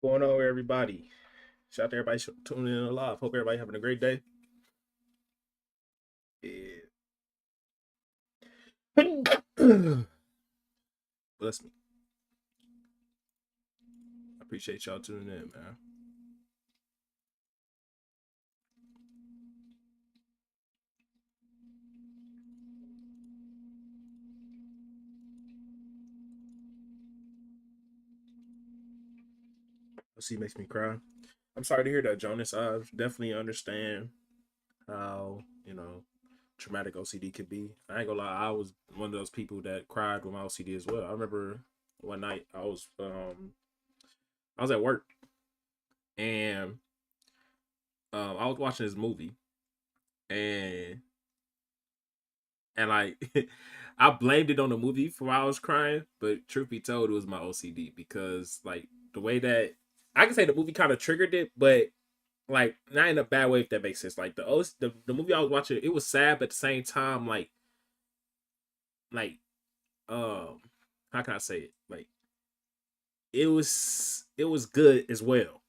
Going on, everybody? Shout out to everybody tuning in live. Hope everybody having a great day. Yeah. Bless me. I appreciate y'all tuning in, man. Let's see, makes me cry. I'm sorry to hear that, Jonas. I definitely understand how traumatic OCD could be. I ain't gonna lie, I was one of those people that cried with my OCD as well. I remember one night I was at work and I was watching this movie and like I blamed it on the movie for why I was crying, but truth be told, it was my OCD because like the way that I can say the movie kind of triggered it, but like not in a bad way if that makes sense. Like the movie I was watching, it was sad, but at the same time, like um how can I say it? Like it was good as well.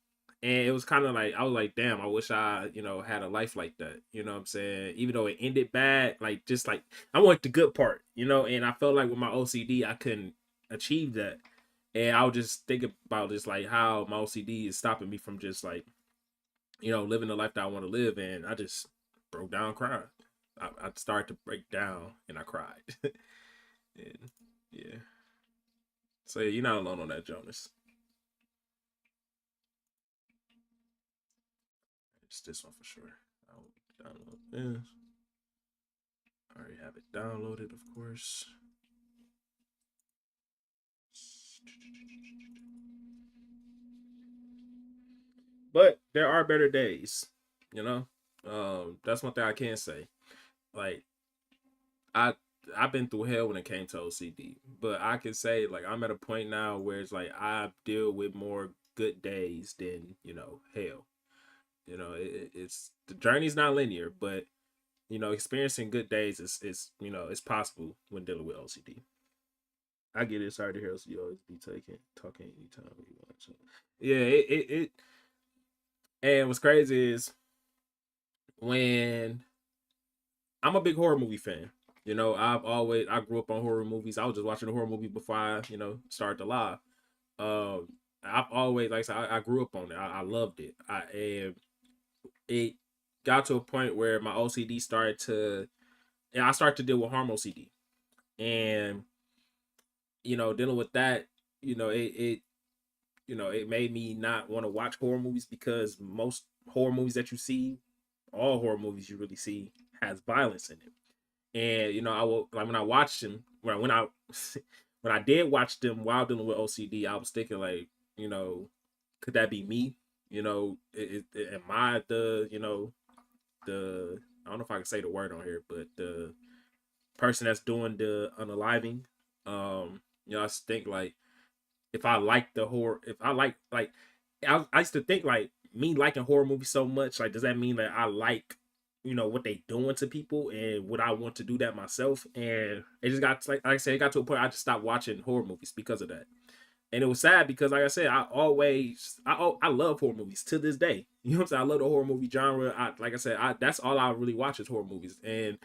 And it was kind of like I was like, damn, I wish I, had a life like that. You know what I'm saying? Even though it ended bad, like just like I want the good part, and I felt like with my OCD I couldn't achieve that. And I was just thinking about just like how my OCD is stopping me from just like, living the life that I want to live, and I just broke down crying. I started to break down and I cried. And yeah. So yeah, you're not alone on that, Jonas. It's this one for sure. I'll download this. I already have it downloaded, of course. But there are better days, you know. That's one thing I can say. Like I I've been through hell when it came to OCD, but I can say like I'm at a point now where it's like I deal with more good days than hell. It's the journey's not linear, but experiencing good days is it's possible when dealing with OCD. I get it. Sorry to hear you always be talking anytime you want. So yeah, it and what's crazy is when I'm a big horror movie fan. I grew up on horror movies. I was just watching a horror movie before I started to live. Um, I've always like I said, I grew up on it. I loved it. And it got to a point where my OCD started to, and I started to deal with harm OCD, and dealing with that, it made me not want to watch horror movies because most horror movies that you see, all horror movies you really see, has violence in it. And I will like when I watched them when I when I did watch them while dealing with OCD, I was thinking like, could that be me? Am I the I don't know if I can say the word on here, but the person that's doing the unaliving. I just think like if I like the horror, if I like I used to think like me liking horror movies so much, like does that mean that I like what they doing to people and would I want to do that myself? And it just got like I said, it got to a point I just stopped watching horror movies because of that. And it was sad because like I said, I love horror movies to this day. You know what I'm saying? I love the horror movie genre. Like I said, that's all I really watch is horror movies. And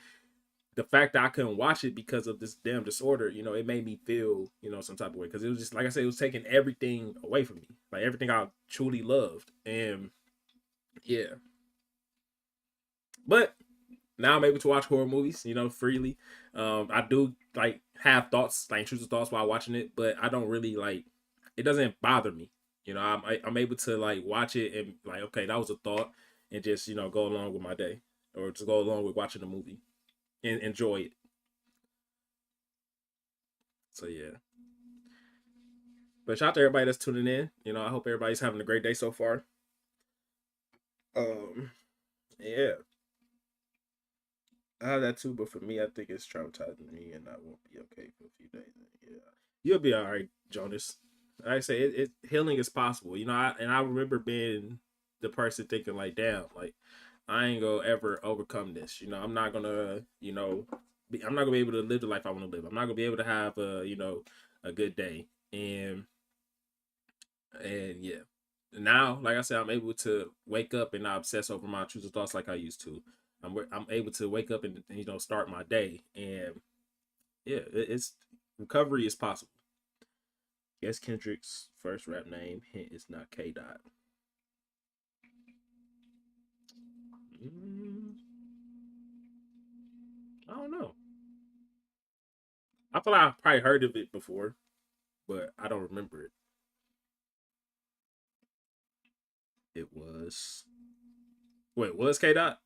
the fact that I couldn't watch it because of this damn disorder, it made me feel, some type of way. Because it was just like I said, it was taking everything away from me, like everything I truly loved. And yeah, but now I'm able to watch horror movies, freely. I do like have thoughts, like intrusive thoughts while watching it, but I don't really like. It doesn't bother me. I'm able to like watch it and like, okay, that was a thought, and just go along with my day, or just go along with watching the movie and enjoy it. So yeah. But shout out to everybody that's tuning in. I hope everybody's having a great day so far. Um, yeah, I have that too. But for me, I think it's traumatizing me, and I won't be okay for a few days. Yeah, you'll be all right, Jonas. Like I say healing is possible. I remember being the person thinking like, damn, like I ain't gonna ever overcome this. I'm not gonna, I'm not gonna be able to live the life I want to live. I'm not gonna be able to have a good day. And yeah, now, like I said, I'm able to wake up and not obsess over my intrusive thoughts like I used to. I'm able to wake up and start my day, and yeah, it's recovery is possible. Guess Kendrick's first rap name hint is not K Dot. Mm, I don't know. I feel like I've probably heard of it before, but I don't remember it. It was was K Dot?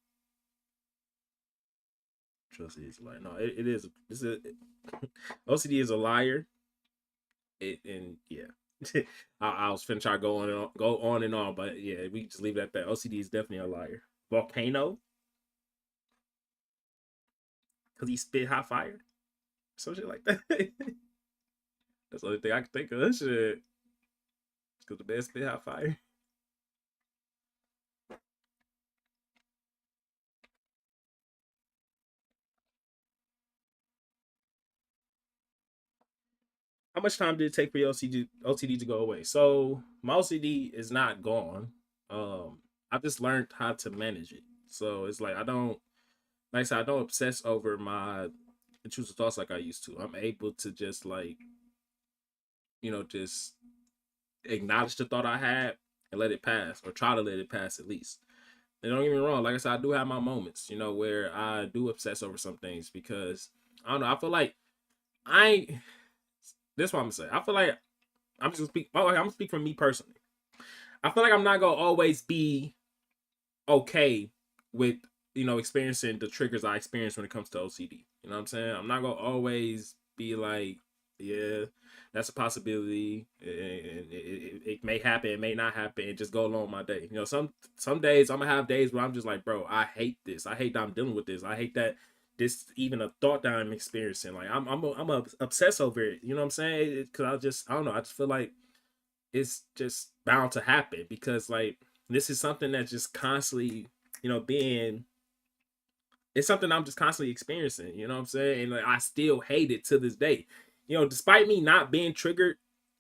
Trust is like no, it is. This is OCD is a liar. And yeah, I was finna try to go on and on, but yeah, we just leave it at that. OCD is definitely a liar. Volcano, because he spit hot fire, some shit like that. That's the only thing I can think of. That shit, because the man spit hot fire. How much time did it take for your OCD to go away? So my OCD is not gone. I've just learned how to manage it. So it's like I don't, like I said, I don't obsess over my intrusive thoughts like I used to. I'm able to just like just acknowledge the thought I had and let it pass, or try to let it pass at least. And don't get me wrong, like I said, I do have my moments, where I do obsess over some things because I don't know. I feel like I. This is what I'm gonna say. I feel like I'm just gonna speak. I'm gonna speak for me personally. I feel like I'm not gonna always be okay with experiencing the triggers I experience when it comes to OCD. You know what I'm saying? I'm not gonna always be like, yeah, that's a possibility. It may happen, it may not happen, and just go along my day. Some days I'm gonna have days where I'm just like, bro, I hate this. I hate that I'm dealing with this. I hate that this even a thought that I'm experiencing. Like I'm obsessed over it. You know what I'm saying? Because I don't know. I just feel like it's just bound to happen because like this is something that's just constantly, being it's something I'm just constantly experiencing, you know what I'm saying? And like I still hate it to this day. Despite me not being triggered,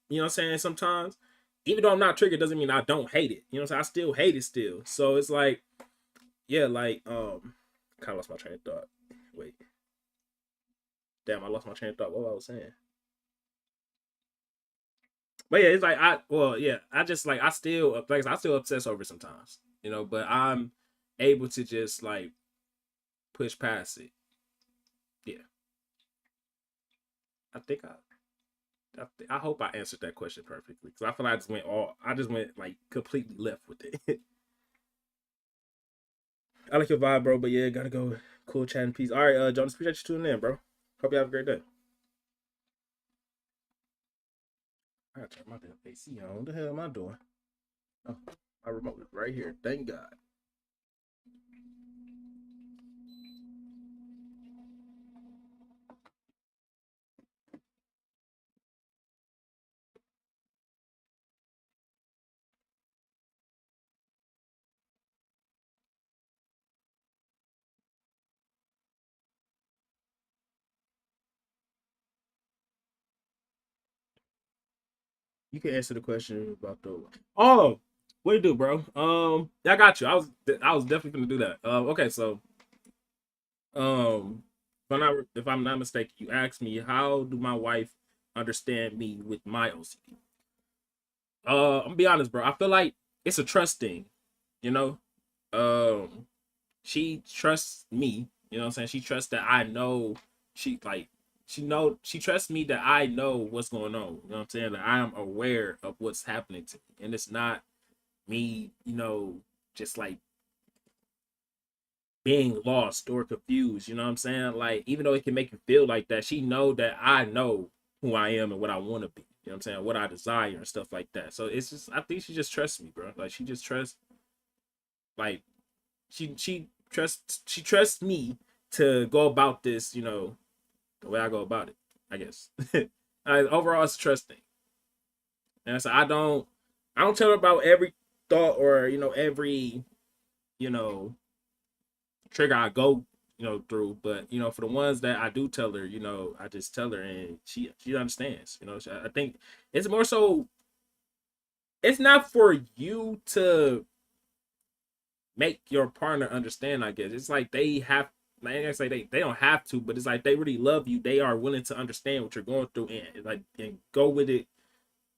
you know what I'm saying, sometimes, even though I'm not triggered doesn't mean I don't hate it. You know what I'm saying? I still hate it still. So it's like, yeah, like kind of lost my train of thought. Wait. Damn, I lost my train of thought. What was I saying? But yeah, it's like I just like I still obsess over it sometimes, but I'm able to just like push past it. Yeah, I think I hope I answered that question perfectly because I feel like I just went like completely left with it. I like your vibe, bro, but yeah, gotta go. Cool chatting, peace. All right, Jonas, appreciate you tuning in, bro. Hope you have a great day. I gotta turn my damn AC on. What the hell am I doing? Oh, my remote is right here. Thank God. You can answer the question about the. Oh, what do you do, bro? I got you. I was definitely gonna do that. Okay, so if I'm not mistaken, you asked me how do my wife understand me with my OCD. I'm gonna be honest, bro. I feel like it's a trust thing. You know, um, she trusts me. You know what I'm saying? She trusts that I know. She like she trusts me that I know what's going on. You know what I'm saying? That I am aware of what's happening to me, and it's not me. Just like being lost or confused. You know what I'm saying? Like even though it can make you feel like that, she know that I know who I am and what I want to be. You know what I'm saying? What I desire and stuff like that. So it's just I think she just trusts me, bro. Like she just trusts like she trusts me to go about this, the way I go about it, I guess. Overall it's trusting. And so I don't tell her about every thought or, every, you know, trigger I go, through. But, for the ones that I do tell her, I just tell her and she understands. I think it's more so it's not for you to make your partner understand. I guess it's like they have. Man, I say they don't have to, but it's like they really love you. They are willing to understand what you're going through and like and go with it.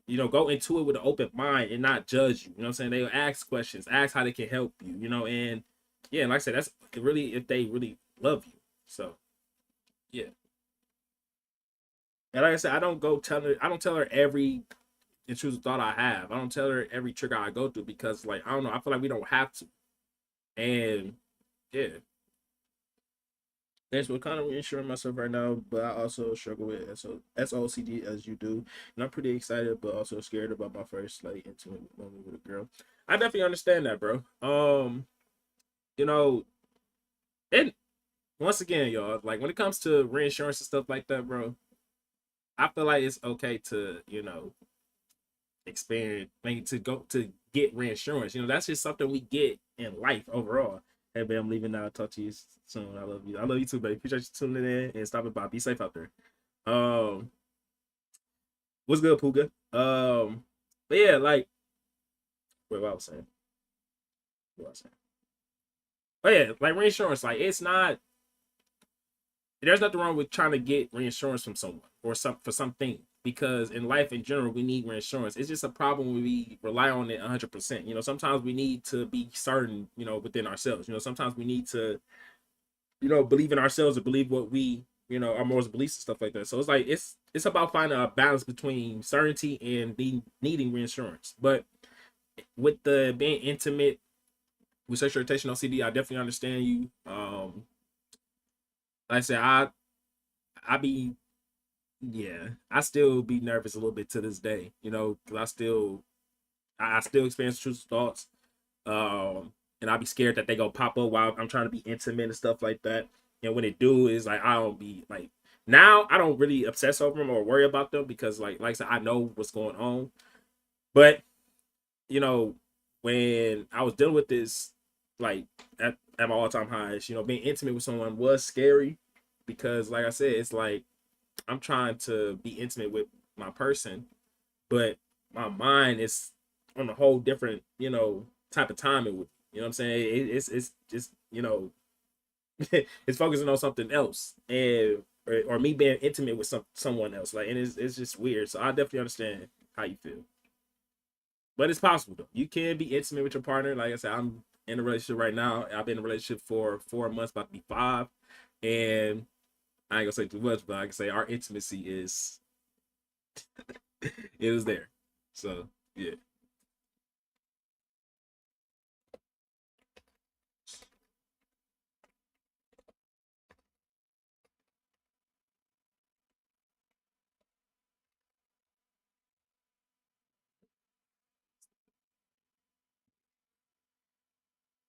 You know, go into it with an open mind and not judge you. You know what I'm saying? They'll ask questions, ask how they can help you. You know, and yeah, like I said, that's really if they really love you. So yeah, and like I said, I don't tell her every intrusive thought I have. I don't tell her every trigger I go through because like I don't know. I feel like we don't have to. And yeah, that's what kind of reassuring myself right now, but I also struggle with SOCD as you do, and I'm pretty excited, but also scared about my first like intimate moment with a girl. I definitely understand that, bro. You know, and once again, y'all, like when it comes to reinsurance and stuff like that, bro, I feel like it's okay to experience, like to go to get reinsurance. You know, that's just something we get in life overall. Hey, babe, I'm leaving now. Talk to you soon. I love you. I love you too, baby. Appreciate you tuning in and stopping by. Be safe out there. Um, what's good, Puga? But yeah, like what I was saying. What I was saying. But yeah, like reinsurance, like it's not. There's nothing wrong with trying to get reinsurance from someone or some for something because in life in general we need reinsurance. It's just a problem when we rely on it 100%. You know, sometimes we need to be certain, you know, within ourselves. You know, sometimes we need to, you know, believe in ourselves and believe what we, you know, our morals, beliefs and stuff like that. So it's like it's about finding a balance between certainty and needing reinsurance. But with the being intimate with sexual orientation OCD, I definitely understand you. Like I said, I be yeah, I still be nervous a little bit to this day, you know, because I still experience intrusive thoughts, and I be scared that they gonna pop up while I'm trying to be intimate and stuff like that. And when it do, is like I don't be like now I don't really obsess over them or worry about them because like I said, I know what's going on. But you know, when I was dealing with this, like at my all time highs, you know, being intimate with someone was scary because like I said, it's like I'm trying to be intimate with my person, but my mind is on a whole different, you know, type of time. It would, you know what I'm saying? It's just, you know, it's focusing on something else, and or me being intimate with someone else. Like, and it's just weird. So I definitely understand how you feel, but it's possible though. You can be intimate with your partner. Like I said, I'm in a relationship right now. I've been in a relationship for 4 months, about to be five, and I ain't gonna say too much, but I can say our intimacy is it was there. So yeah,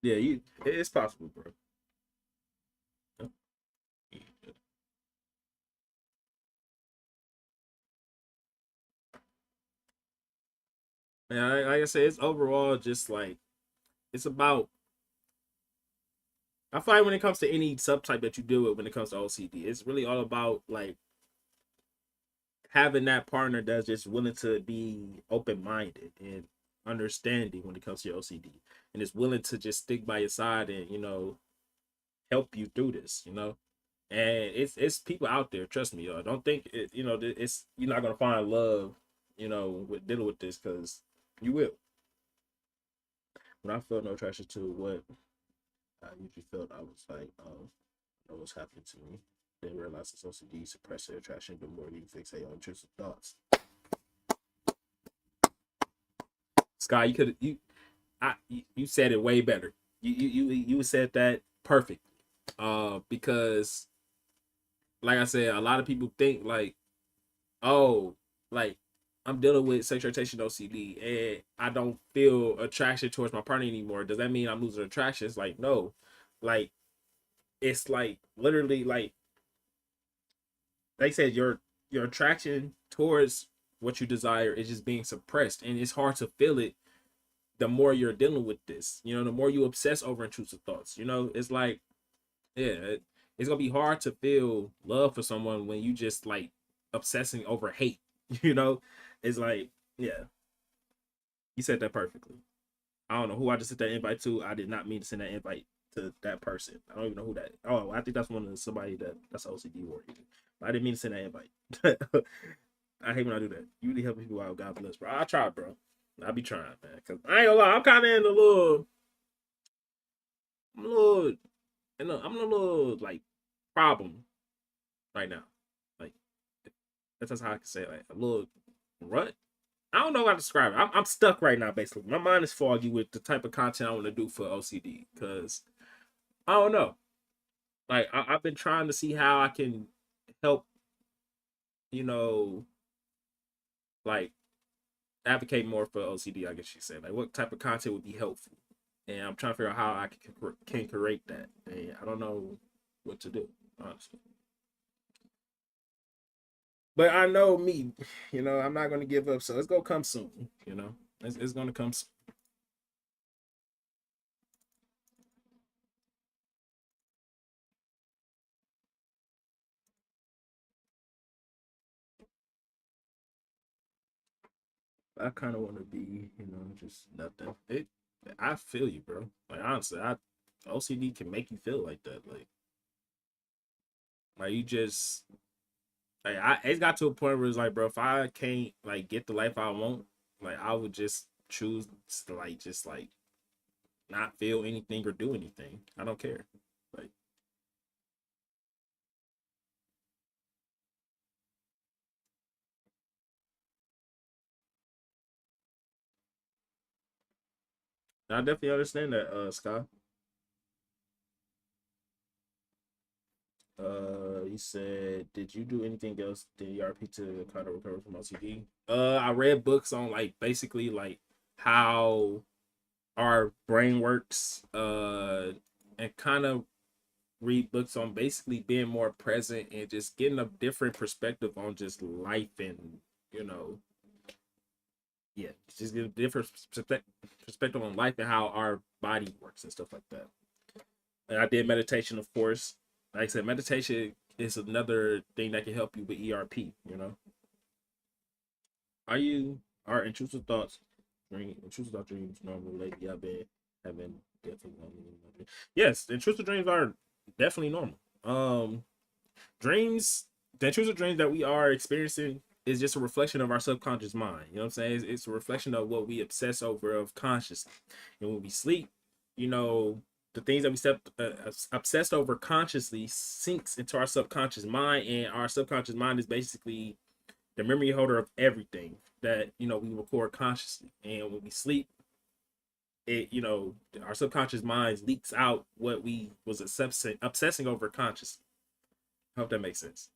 yeah, it's possible, bro. And like I said, it's overall just like it's about. I find when it comes to any subtype that you deal with, when it comes to OCD, it's really all about like having that partner that's just willing to be open minded and understanding when it comes to your OCD, and is willing to just stick by your side and help you through this. And it's people out there. Trust me, y'all. Don't think it's you're not gonna find love, with dealing with this because you will. When I felt no attraction to what I usually felt, I was like, know what's happening to me. Then realize it's OCD, suppress your attraction the more you fixate on intrusive thoughts. Sky, you said it way better. You said that perfect. Because like I said, a lot of people think like, oh, like I'm dealing with sexual orientation OCD and I don't feel attraction towards my partner anymore. Does that mean I'm losing attraction? It's like no, like it's like literally like they said your attraction towards what you desire is just being suppressed, and it's hard to feel it the more you're dealing with this. The more you obsess over intrusive thoughts. It's like yeah, it's gonna be hard to feel love for someone when you just like obsessing over hate. you know it's like yeah. You said that perfectly. I don't know who I just sent that invite to. I did not mean to send that invite to that person. I don't even know who that. Oh, I think that's one of somebody that's OCD warrior. But I didn't mean to send that invite. I hate when I do that. You really help people out. God bless, bro. I try, bro. I be trying, man. Cause I ain't gonna lie, I'm kind of in a little, I'm a little, I'm in a little like problem right now. Like that's just how I can say it. Like a little rut. I don't know how to describe it. I'm stuck right now, basically. My mind is foggy with the type of content I want to do for OCD because I don't know. Like I've been trying to see how I can help, you know, like advocate more for OCD. I guess you say like what type of content would be helpful, and I'm trying to figure out how I can create that. And I don't know what to do, honestly. But I know me, I'm not gonna give up. So it's gonna come soon. It's gonna come soon. I kind of want to be, just nothing. I feel you, bro. Like honestly, OCD can make you feel like that. Like you just, it's got to a point where it's like, bro, if I can't like get the life I want, like I would just choose to like just like not feel anything or do anything. I don't care. Like I definitely understand that, Scott. You said, did you do anything else than ERP to kind of recover from OCD? I read books on like basically like how our brain works, and kind of read books on basically being more present and just getting a different perspective on just life and you know, yeah, just get a different perspective on life and how our body works and stuff like that. And I did meditation, of course. Like I said, meditation is another thing that can help you with ERP. Are intrusive thoughts, intrusive thought dreams normal lately? I've been having definitely normal. Yes, intrusive dreams are definitely normal. Dreams, the intrusive dreams that we are experiencing is just a reflection of our subconscious mind. You know what I'm saying? It's a reflection of what we obsess over of consciously. And when we sleep, you know, the things that we obsessed over consciously sinks into our subconscious mind, and our subconscious mind is basically the memory holder of everything that we record consciously. And when we sleep, our subconscious mind leaks out what we was obsessing over consciously. I hope that makes sense.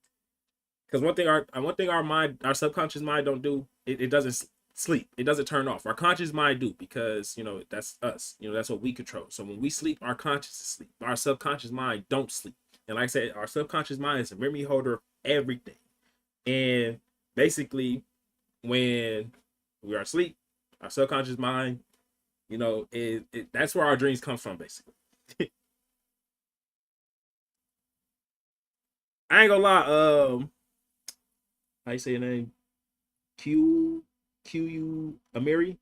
Because one thing our mind, our subconscious mind don't do, it doesn't sleep. It doesn't turn off. Our conscious mind do, because that's us. That's what we control. So when we sleep, our conscious is sleep. Our subconscious mind don't sleep. And like I said, our subconscious mind is a memory holder of everything. And basically, when we are asleep, our subconscious mind, that's where our dreams come from, basically. I ain't gonna lie. How you say your name? Q Q Amiri.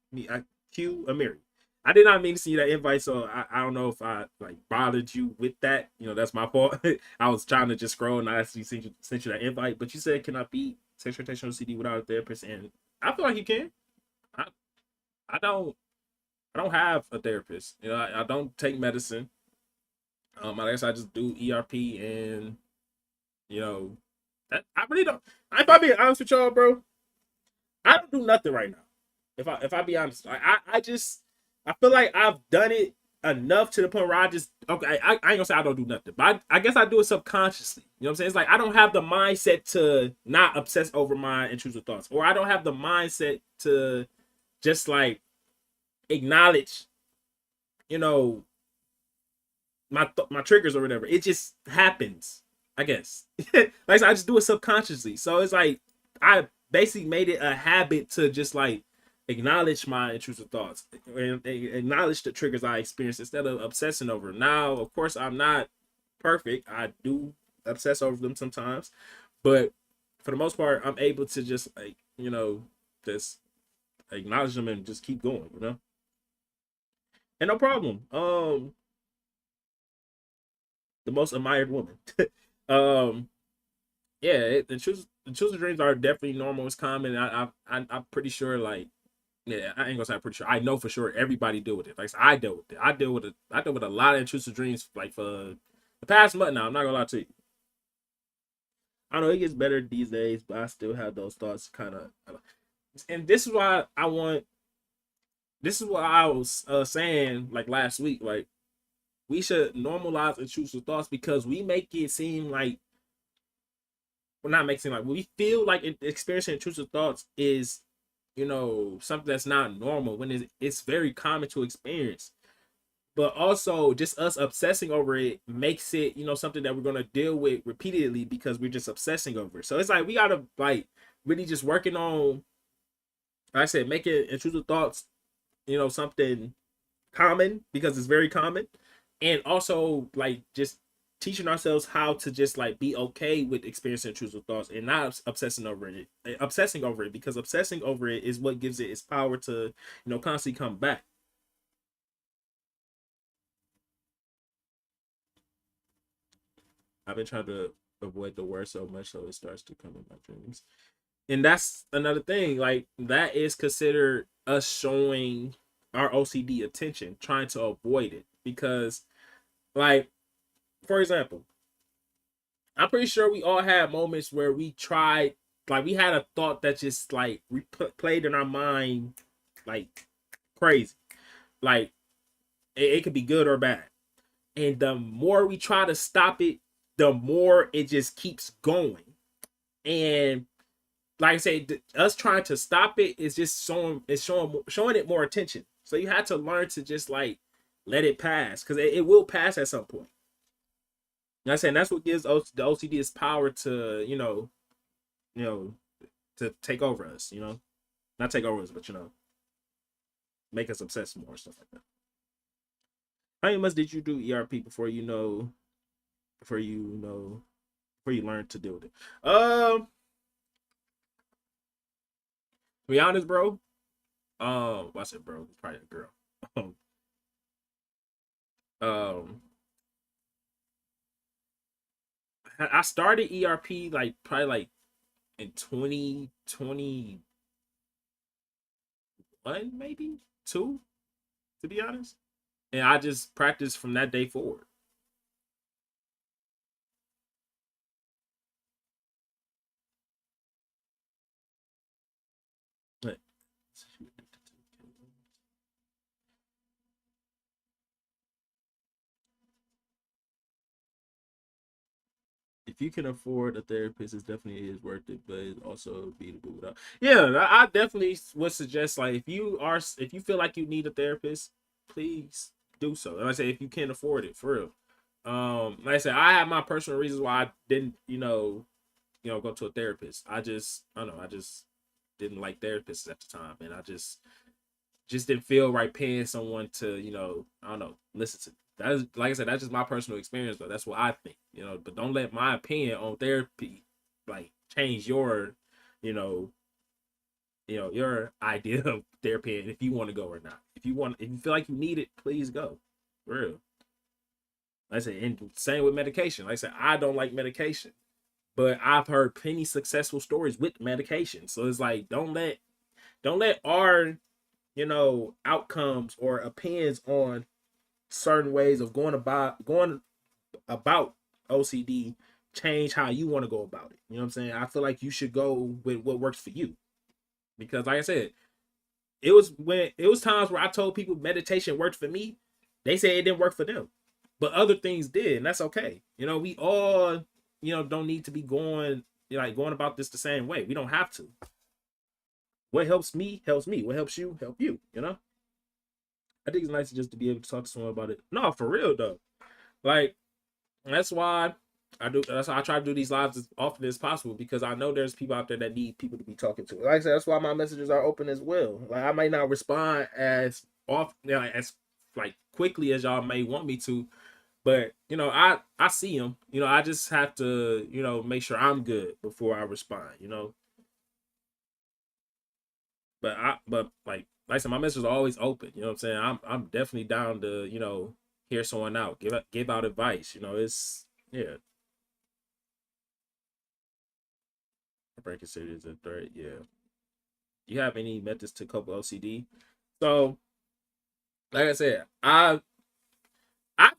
Q Amiri. I did not mean to see that invite, so I don't know if I like bothered you with that. That's my fault. I was trying to just scroll and I actually sent you that invite, but you said cannot be sexual CD without a therapist, and I feel like you can. I I don't I don't have a therapist. I don't take medicine. I guess I just do ERP, and you know I really don't. If I be honest with y'all, bro, I don't do nothing right now. If I be honest, I just I feel like I've done it enough to the point where I just okay. I ain't gonna say I don't do nothing, but I guess I do it subconsciously. You know what I'm saying? It's like I don't have the mindset to not obsess over my intrusive thoughts, or I don't have the mindset to just like acknowledge, you know, my triggers or whatever. It just happens, I guess. Like I said, I just do it subconsciously. So it's like I basically made it a habit to just like acknowledge my intrusive thoughts and acknowledge the triggers I experience instead of obsessing over them. Now, of course, I'm not perfect. I do obsess over them sometimes, but for the most part, I'm able to just like just acknowledge them and just keep going, you know. And no problem. The most admired woman. um, yeah, the children's dreams are definitely normal. It's common. I'm pretty sure. Like, yeah, I ain't gonna say I'm pretty sure. I know for sure everybody deal with it. Like I deal with it. I deal with a lot of intrusive dreams. Like for the past month now. I'm not gonna lie to you. I know it gets better these days, but I still have those thoughts. Kind of, and this is why I want. This is what I was saying like last week. Like we should normalize intrusive thoughts because we make it seem like well, not make it seem like we feel like experiencing intrusive thoughts is something that's not normal when it's very common to experience, but also just us obsessing over it makes it something that we're going to deal with repeatedly because we're just obsessing over it. So it's like we gotta like really just working on, like I said, making intrusive thoughts something common because it's very common, and also like just teaching ourselves how to just like be okay with experiencing intrusive thoughts and not obsessing over it, because obsessing over it is what gives it its power to constantly come back. I've been trying to avoid the word so much so it starts to come in my dreams, and that's another thing. Like that is considered us showing our OCD attention, trying to avoid it, because like for example, I'm pretty sure we all had moments where we tried, like we had a thought that just like played in our mind like crazy. Like it could be good or bad. And the more we try to stop it, the more it just keeps going. And like I said, us trying to stop it is just showing it more attention. So you have to learn to just like let it pass, because it will pass at some point. Like I said, that's what gives the OCD its power to you know, to take over us, not take over us, but make us obsessed more, stuff like that. How much did you do ERP before you know, before you learn to deal with it? To be honest, bro. Well, I said, bro, it's probably a girl. um, I started ERP like probably like in 2021, maybe two, to be honest. And I just practiced from that day forward. Like, if you can afford a therapist, it definitely is worth it, but it's also beatable without. Yeah, I definitely would suggest, like, if you feel like you need a therapist, please do so. And like I say, if you can't afford it, for real. Like I said, I have my personal reasons why I didn't, go to a therapist. I don't know, I just didn't like therapists at the time, and I just didn't feel right paying someone to, I don't know, listen to. That is, like I said, that's just my personal experience, though. That's what I think, But don't let my opinion on therapy like change you know, your idea of therapy and if you want to go or not. If you feel like you need it, please go. For real. Like I said, and same with medication. Like I said, I don't like medication, but I've heard plenty successful stories with medication. So it's like don't let our outcomes or opinions on certain ways of going about OCD change how you want to go about it. You know what I'm saying? I feel like you should go with what works for you, because like I said, it was times where I told people meditation worked for me, they said it didn't work for them, but other things did, and that's okay. We all don't need to be going about this the same way. We don't have to. What helps me. What helps you help you. I think it's nice just to be able to talk to someone about it. No, for real though. Like that's why I do. That's why I try to do these lives as often as possible, because I know there's people out there that need people to be talking to. Like I said, that's why my messages are open as well. Like I might not respond as often, as like quickly as y'all may want me to, but I see them. I just have to make sure I'm good before I respond. but like I said, my messages are always open. You know what I'm saying? I'm definitely down to, hear someone out, give out advice. It's yeah. Brain considered is a threat. Yeah. You have any methods to cope with OCD? So, like I said, I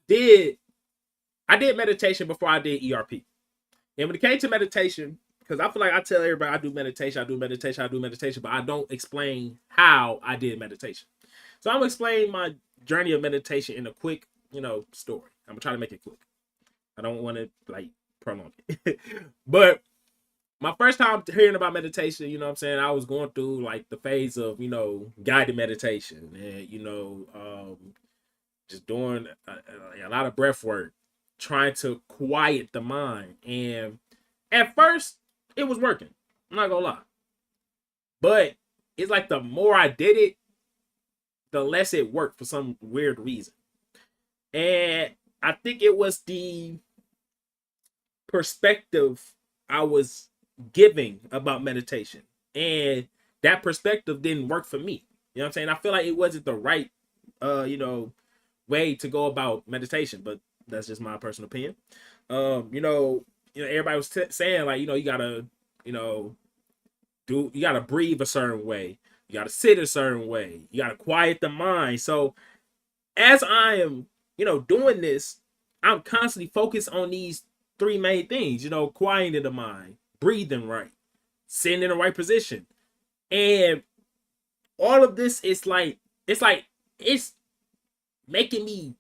did I did meditation before I did ERP. And when it came to meditation, because I feel like I tell everybody I do meditation, I do meditation, I do meditation, but I don't explain how I did meditation. So I'm gonna explain my journey of meditation in a quick, story. I'm gonna try to make it quick. I don't want to like prolong it. But my first time hearing about meditation, you know what I'm saying, I was going through like the phase of, guided meditation and, just doing a lot of breath work, trying to quiet the mind. And at first, it was working. I'm not gonna lie. But it's like the more I did it, the less it worked for some weird reason. And I think it was the perspective I was giving about meditation. And that perspective didn't work for me. You know what I'm saying? I feel like it wasn't the right way to go about meditation, but that's just my personal opinion. Everybody was saying like, you gotta, you know, you gotta breathe a certain way, you gotta sit a certain way, you gotta quiet the mind. So as I am, doing this, I'm constantly focused on these three main things, quieting the mind, breathing right, sitting in the right position. And all of this is like, it's making me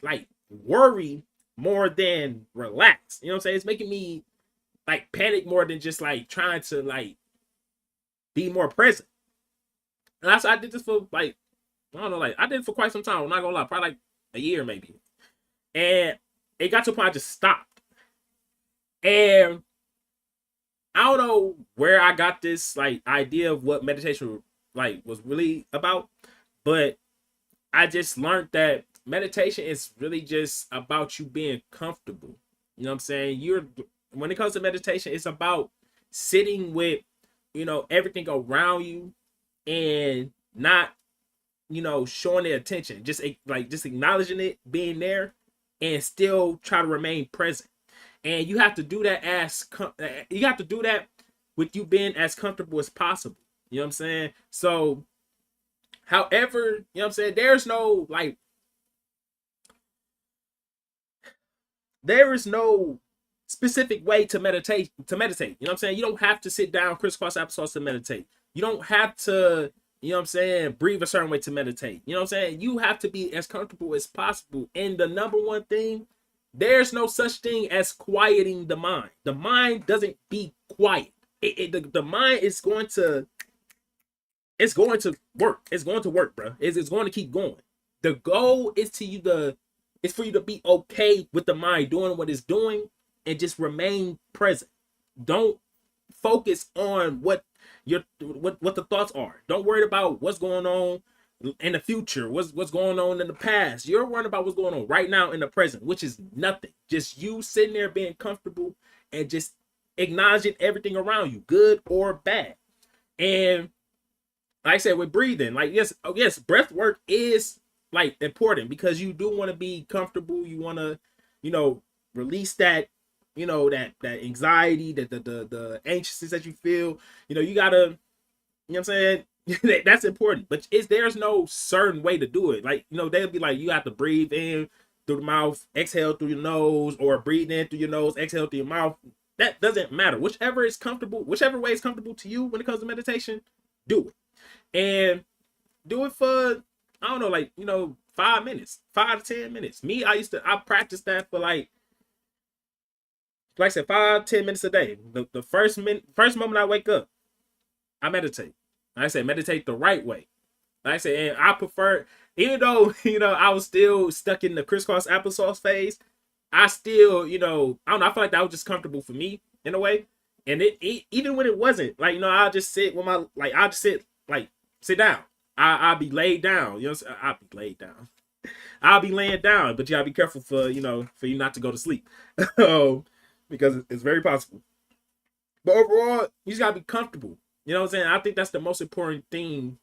like worry more than relax. You know what I'm saying? It's making me like panic more than just like trying to like be more present. And I did this for like, I don't know, like I did it for quite some time. I'm not gonna lie, probably like a year maybe. And it got to a point I just stopped. And I don't know where I got this like idea of what meditation like was really about, but I just learned that meditation is really just about you being comfortable. You know what I'm saying? When it comes to meditation, it's about sitting with, everything around you and not, showing their attention. Just acknowledging it, being there, and still try to remain present. And you have to do that you have to do that with you being as comfortable as possible. You know what I'm saying? So, however, you know what I'm saying, there is no specific way to meditate. You know what I'm saying? You don't have to sit down crisscross applesauce to meditate. You don't have to, breathe a certain way to meditate. You know what I'm saying? You have to be as comfortable as possible. And the number one thing, there's no such thing as quieting the mind. The mind doesn't be quiet. The mind is going to, it's going to work. It's going to work, bro. It's going to keep going. The goal is is for you to be okay with the mind doing what it's doing and just remain present. Don't focus on what the thoughts are. Don't worry about what's going on in the future, what's going on in the past. You're worrying about what's going on right now in the present, which is nothing. Just you sitting there being comfortable and just acknowledging everything around you, good or bad. And like I said, with breathing, like yes, breath work is like important because you do want to be comfortable. You want to, release that, that anxiety, the anxiousness that you feel. You gotta, you know what I'm saying? That's important. But there's no certain way to do it. Like, they'll be like, you have to breathe in through the mouth, exhale through your nose, or breathe in through your nose, exhale through your mouth. That doesn't matter. Whichever way is comfortable to you when it comes to meditation, do it. And do it for, I don't know, like, 5 minutes, 5 to 10 minutes. I practiced that for like I said, 5-10 minutes a day. The first moment I wake up, I meditate. Like I said, meditate the right way. Like I said, and I prefer, even though, I was still stuck in the crisscross applesauce phase, I still, I don't know, I feel like that was just comfortable for me in a way. And even when it wasn't, like, I'll just sit with I'll just sit down. I'll be laid down. You know what I'm saying? I'll be laid down. I'll be laying down, but you gotta be careful for you not to go to sleep. Because it's very possible. But overall, you just gotta be comfortable. You know what I'm saying? I think that's the most important thing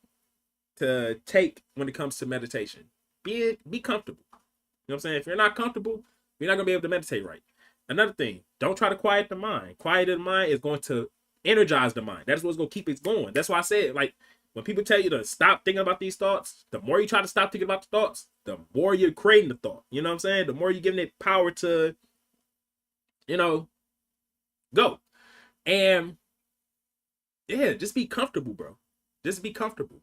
to take when it comes to meditation. Be comfortable. You know what I'm saying? If you're not comfortable, you're not gonna be able to meditate right. Another thing, don't try to quiet the mind. Quiet the mind is going to energize the mind. That's what's gonna keep it going. That's why I said, like, when people tell you to stop thinking about these thoughts, the more you try to stop thinking about the thoughts, the more you're creating the thought. You know what I'm saying? The more you're giving it power to, you know, go. And yeah, just be comfortable, bro. Just be comfortable.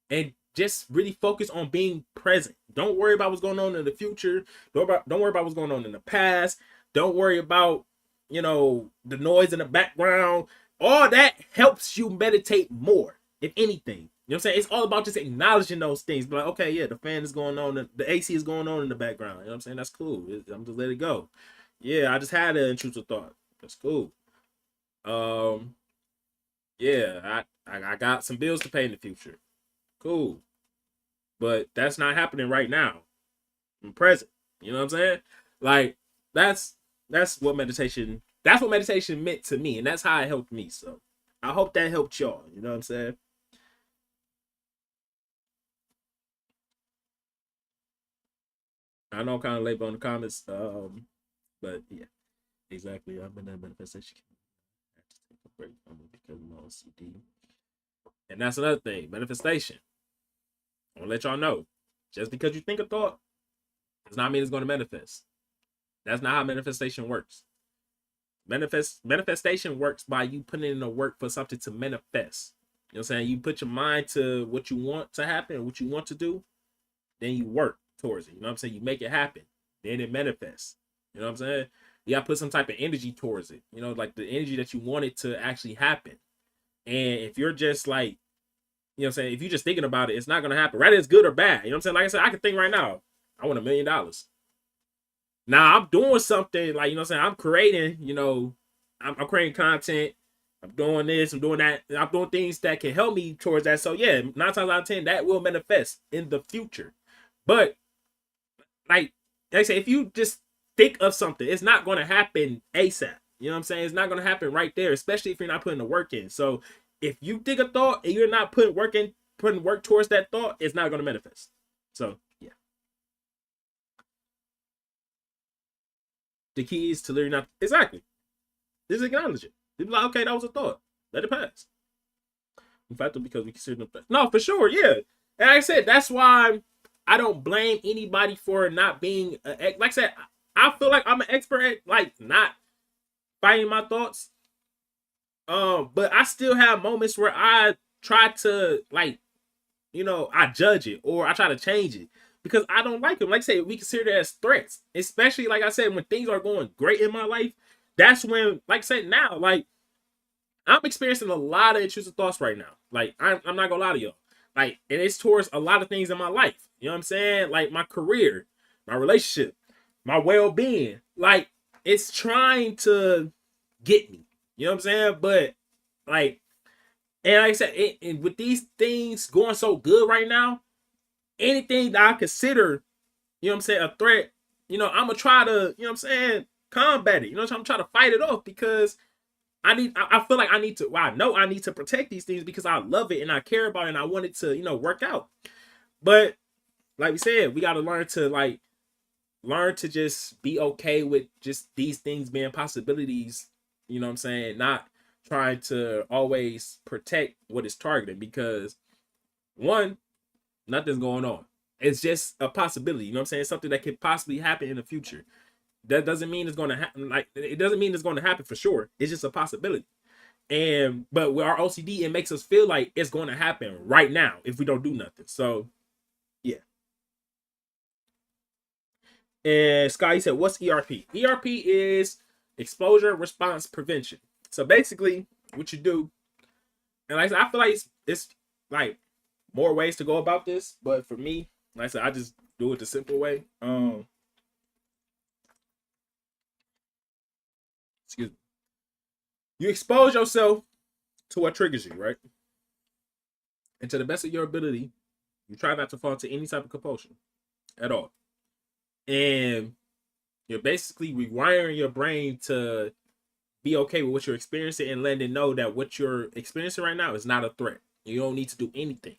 And just really focus on being present. Don't worry about what's going on in the future. Don't worry about what's going on in the past. Don't worry about, the noise in the background. All that helps you meditate more, if anything. You know what I'm saying? It's all about just acknowledging those things. Like, okay, yeah, the fan is going on, the AC is going on in the background. You know what I'm saying? That's cool. I'm just let it go. Yeah, I just had an intrusive thought. That's cool. Um, yeah, I got some bills to pay in the future. Cool. But that's not happening right now. I'm present. You know what I'm saying? Like that's that's what meditation meant to me, and that's how it helped me. So I hope that helped y'all. You know what I'm saying? I know I'm kind of late on the comments, but yeah, exactly. I'm in that manifestation. I have to take a break from it because of my OCD, and that's another thing. Manifestation. I'm gonna let y'all know. Just because you think a thought does not mean it's going to manifest. That's not how manifestation works. Manifestation works by you putting in the work for something to manifest. You know what I'm saying? You put your mind to what you want to happen, what you want to do, then you work towards it. You know what I'm saying? You make it happen. Then it manifests. You know what I'm saying? You gotta put some type of energy towards it. Like the energy that you want it to actually happen. And if you're just like, you know what I'm saying, if you're just thinking about it, it's not gonna happen. Right? It's good or bad. You know what I'm saying? Like I said, I can think right now, I want $1 million. Now I'm doing something like, what I'm saying, I'm creating, I'm creating content. I'm doing this, I'm doing that. I'm doing things that can help me towards that. So yeah, 9 times out of 10, that will manifest in the future. But like I say, if you just think of something, it's not going to happen ASAP. You know what I'm saying? It's not going to happen right there, especially if you're not putting the work in. So if you think a thought and you're not putting work towards that thought, it's not going to manifest. So yeah, the key is to literally not exactly. Just acknowledge it. Be like, okay, that was a thought. Let it pass. In fact, because we consider them. No, for sure, yeah. And like I said, that's why I don't blame anybody for not being like I said. I feel like I'm an expert at like not fighting my thoughts. But I still have moments where I try to like, I judge it or I try to change it because I don't like them. Like I say, we consider it as threats, especially like I said, when things are going great in my life. That's when, like I said, now, like I'm experiencing a lot of intrusive thoughts right now. Like I'm not gonna lie to y'all. Like, and it's towards a lot of things in my life. You know what I'm saying? Like my career, my relationship, my well-being. Like it's trying to get me. You know what I'm saying? But like, and like I said, and with these things going so good right now, anything that I consider, what I'm saying, a threat, I'm gonna try to, what I'm saying, combat it. I'm trying to fight it off because I feel like I need to, well, I know I need to protect these things because I love it and I care about it and I want it to, work out. But like we said, we got to learn to just be okay with just these things being possibilities. You know what I'm saying? Not trying to always protect what is targeted because one, nothing's going on. It's just a possibility. You know what I'm saying? Something that could possibly happen in the future. That doesn't mean it's going to happen. Like it doesn't mean it's going to happen for sure. It's just a possibility. And but with our OCD, it makes us feel like it's going to happen right now if we don't do nothing. So yeah. And Sky said, "What's ERP? ERP is exposure response prevention. So basically, what you do, and like I said, I feel like it's like more ways to go about this, but for me, like I said, I just do it the simple way. Excuse me. You expose yourself to what triggers you, right? And to the best of your ability, you try not to fall into any type of compulsion at all. And you're basically rewiring your brain to be okay with what you're experiencing and letting it know that what you're experiencing right now is not a threat. You don't need to do anything.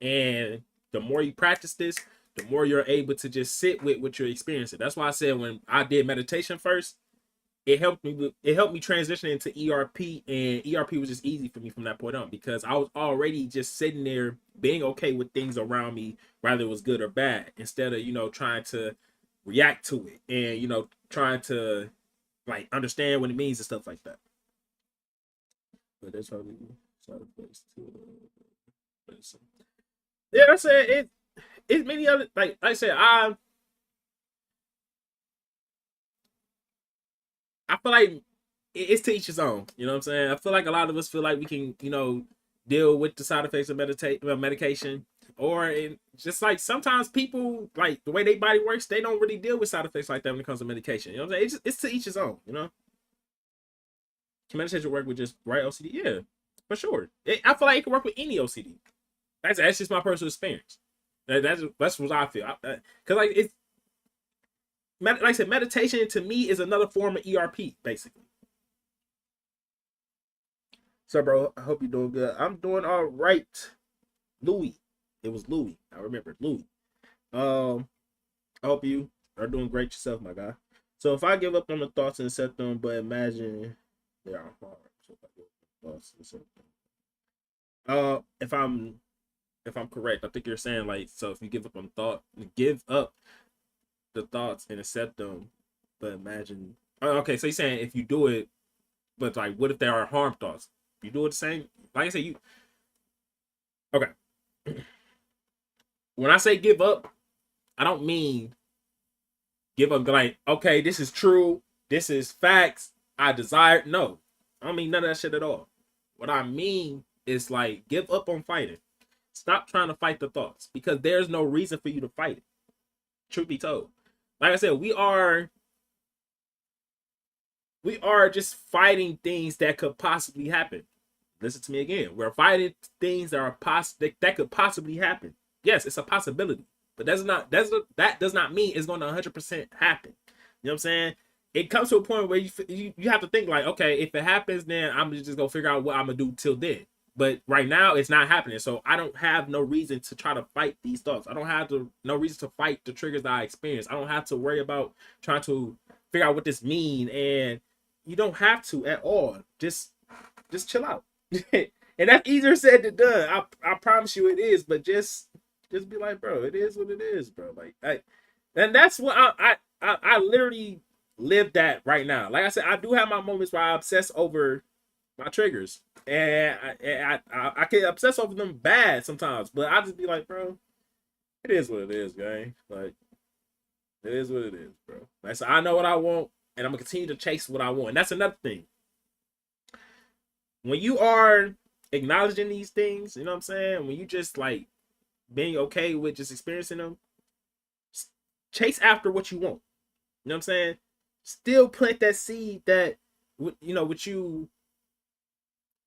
And the more you practice this, the more you're able to just sit with what you're experiencing. That's why I said when I did meditation first, it helped me transition into ERP, and ERP was just easy for me from that point on because I was already just sitting there being okay with things around me, whether it was good or bad, instead of trying to react to it and trying to like understand what it means and stuff like that. But that's how we side effects to medicine. Yeah, I said it. It's many other like I said. I feel like it's to each his own. You know what I'm saying? I feel like a lot of us feel like we can, deal with the side effects of medication, or just like sometimes people like the way their body works, they don't really deal with side effects like that when it comes to medication. You know what I'm saying? It's to each his own. Can medication work with just right OCD? Yeah, for sure. I feel like it can work with any OCD. That's just my personal experience. That's what I feel. Cause like it's like I said, meditation to me is another form of ERP, basically. So, bro, I hope you're doing good. I'm doing all right. Louis. It was Louis. I remember Louis. I hope you are doing great yourself, my guy. So if I give up on the thoughts and accept them, but imagine they are hard. So if I give up on the thoughts and accept them. If I'm correct, I think you're saying like so if you give up on give up the thoughts and accept them, but imagine okay, so you're saying if you do it, but like what if there are harm thoughts? You do it the same. Like I said, you okay. When I say give up, I don't mean give up like, okay, this is true, this is facts, I desire. No, I don't mean none of that shit at all. What I mean is like give up on fighting. Stop trying to fight the thoughts because there's no reason for you to fight it. Truth be told. Like I said, we are just fighting things that could possibly happen. Listen to me again. We're fighting things that are that could possibly happen. Yes, it's a possibility, but that does not mean it's going to 100% happen. You know what I'm saying? It comes to a point where you have to think like, okay, if it happens, then I'm just gonna figure out what I'm gonna do till then. But right now, it's not happening, so I don't have no reason to try to fight these thoughts. I don't have no reason to fight the triggers that I experience. I don't have to worry about trying to figure out what this mean, and you don't have to at all. Just chill out. And that's easier said than done. I promise you it is, but just be like, bro, it is what it is, bro. And that's what I literally live that right now. Like I said, I do have my moments where I obsess over my triggers, and I can obsess over them bad sometimes, but I just be like, bro, it is what it is, gang. Like it is what it is, bro. Like so I know what I want, and I'm gonna continue to chase what I want. And that's another thing. When you are acknowledging these things, you know what I'm saying? When you just like being okay with just experiencing them, chase after what you want. You know what I'm saying? Still plant that seed that with you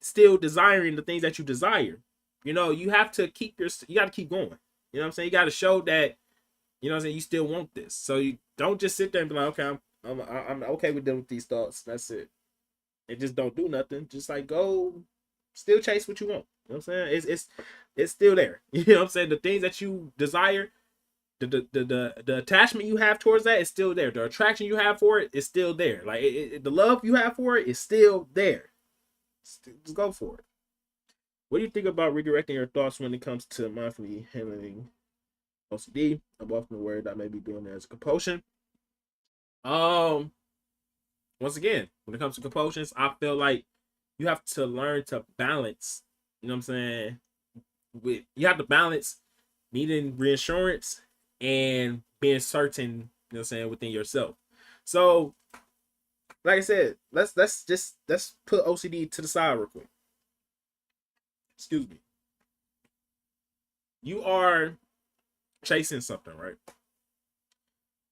still desiring the things that you desire. You have to you got to keep going. You know what I'm saying? You got to show that what I'm saying, you still want this. So you don't just sit there and be like, okay, I'm okay with dealing with these thoughts. That's it. And just don't do nothing. Just like go still chase what you want. You know what I'm saying? It's still there. You know what I'm saying? The things that you desire, the attachment you have towards that is still there. The attraction you have for it is still there. Like the love you have for it is still there. Just go for it. What do you think about redirecting your thoughts when it comes to mindfully handling OCD? I'm often worried I may be doing it as a compulsion. Once again, when it comes to compulsions, I feel like you have to learn to balance. You know what I'm saying? You have to balance needing reassurance and being certain. You know what I'm saying, within yourself. So, like I said, let's put OCD to the side real quick. Excuse me. You are chasing something, right?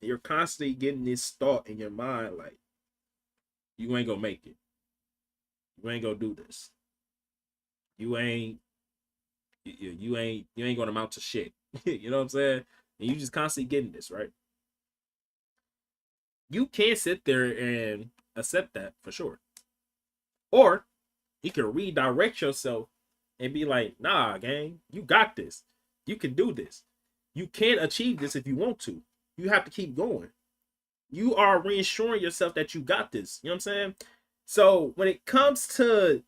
You're constantly getting this thought in your mind like, you ain't gonna make it. You ain't gonna do this. You ain't gonna amount to shit. You know what I'm saying? And you just constantly getting this, right? You can sit there and accept that for sure. Or you can redirect yourself and be like, nah, gang, you got this. You can do this. You can achieve this if you want to. You have to keep going. You are reassuring yourself that you got this. You know what I'm saying? So when it comes to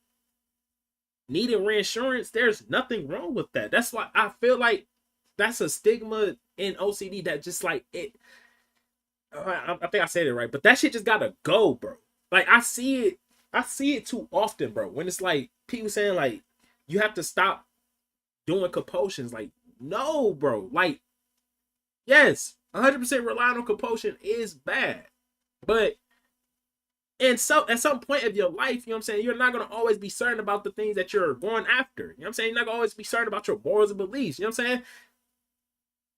needing reinsurance, there's nothing wrong with that. That's why I feel like that's a stigma in OCD that just like it. I think I said it right, but that shit just gotta go, bro. Like I see it too often, bro. When it's like people saying like you have to stop doing compulsions. Like, no, bro. Like, yes, 100% relying on compulsion is bad, but and so at some point of your life, you know what I'm saying, you're not gonna always be certain about the things that you're going after. You know what I'm saying? You're not gonna always be certain about your morals and beliefs. You know what I'm saying?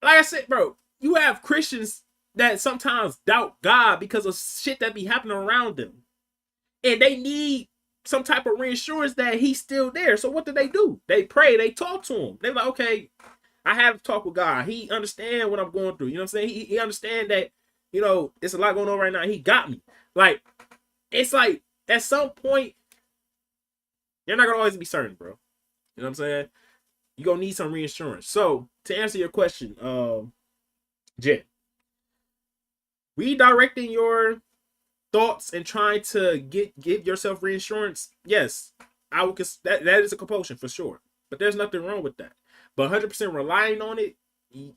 Like I said, bro, you have Christians that sometimes doubt God because of shit that be happening around them. And they need some type of reassurance that he's still there. So what do? They pray, they talk to him. They're like, okay, I have to talk with God. He understand what I'm going through. You know what I'm saying? He understand that, you know, it's a lot going on right now. He got me. Like, it's like at some point, you're not gonna always be certain, bro. You know what I'm saying? You're gonna need some reassurance. So to answer your question, Jen, redirecting your thoughts and trying to give yourself reinsurance, yes, I would that is a compulsion for sure. But there's nothing wrong with that. But 100% relying on it,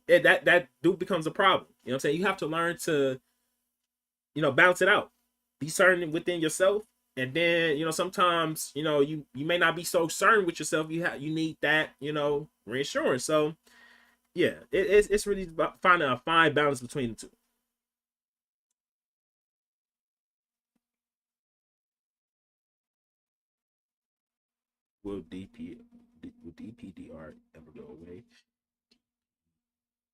that do becomes a problem. You know what I'm saying? You have to learn to, you know, balance it out. Be certain within yourself, and then, you know, sometimes, you know, you may not be so certain with yourself. You need that, you know, reinsurance. So yeah, it's really about finding a fine balance between the two. Will DPDR ever go away?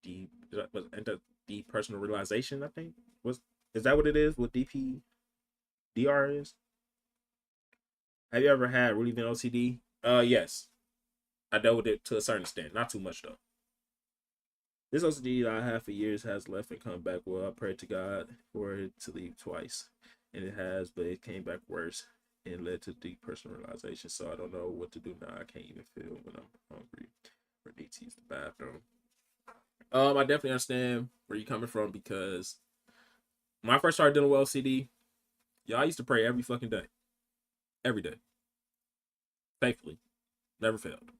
D was enter depersonal realization, I think. Was Is that what it is? What DPDR is? Have you ever had really been OCD? Yes. I dealt with it to a certain extent. Not too much though. This OCD I have for years has left and come back. Well, I prayed to God for it to leave twice. And it has, but it came back worse and led to deep personal realization. So I don't know what to do now. I can't even feel when I'm hungry or need to use the bathroom. I definitely understand where you're coming from, because when I first started dealing with OCD, y'all used to pray every fucking day. Every day. Thankfully. Never failed.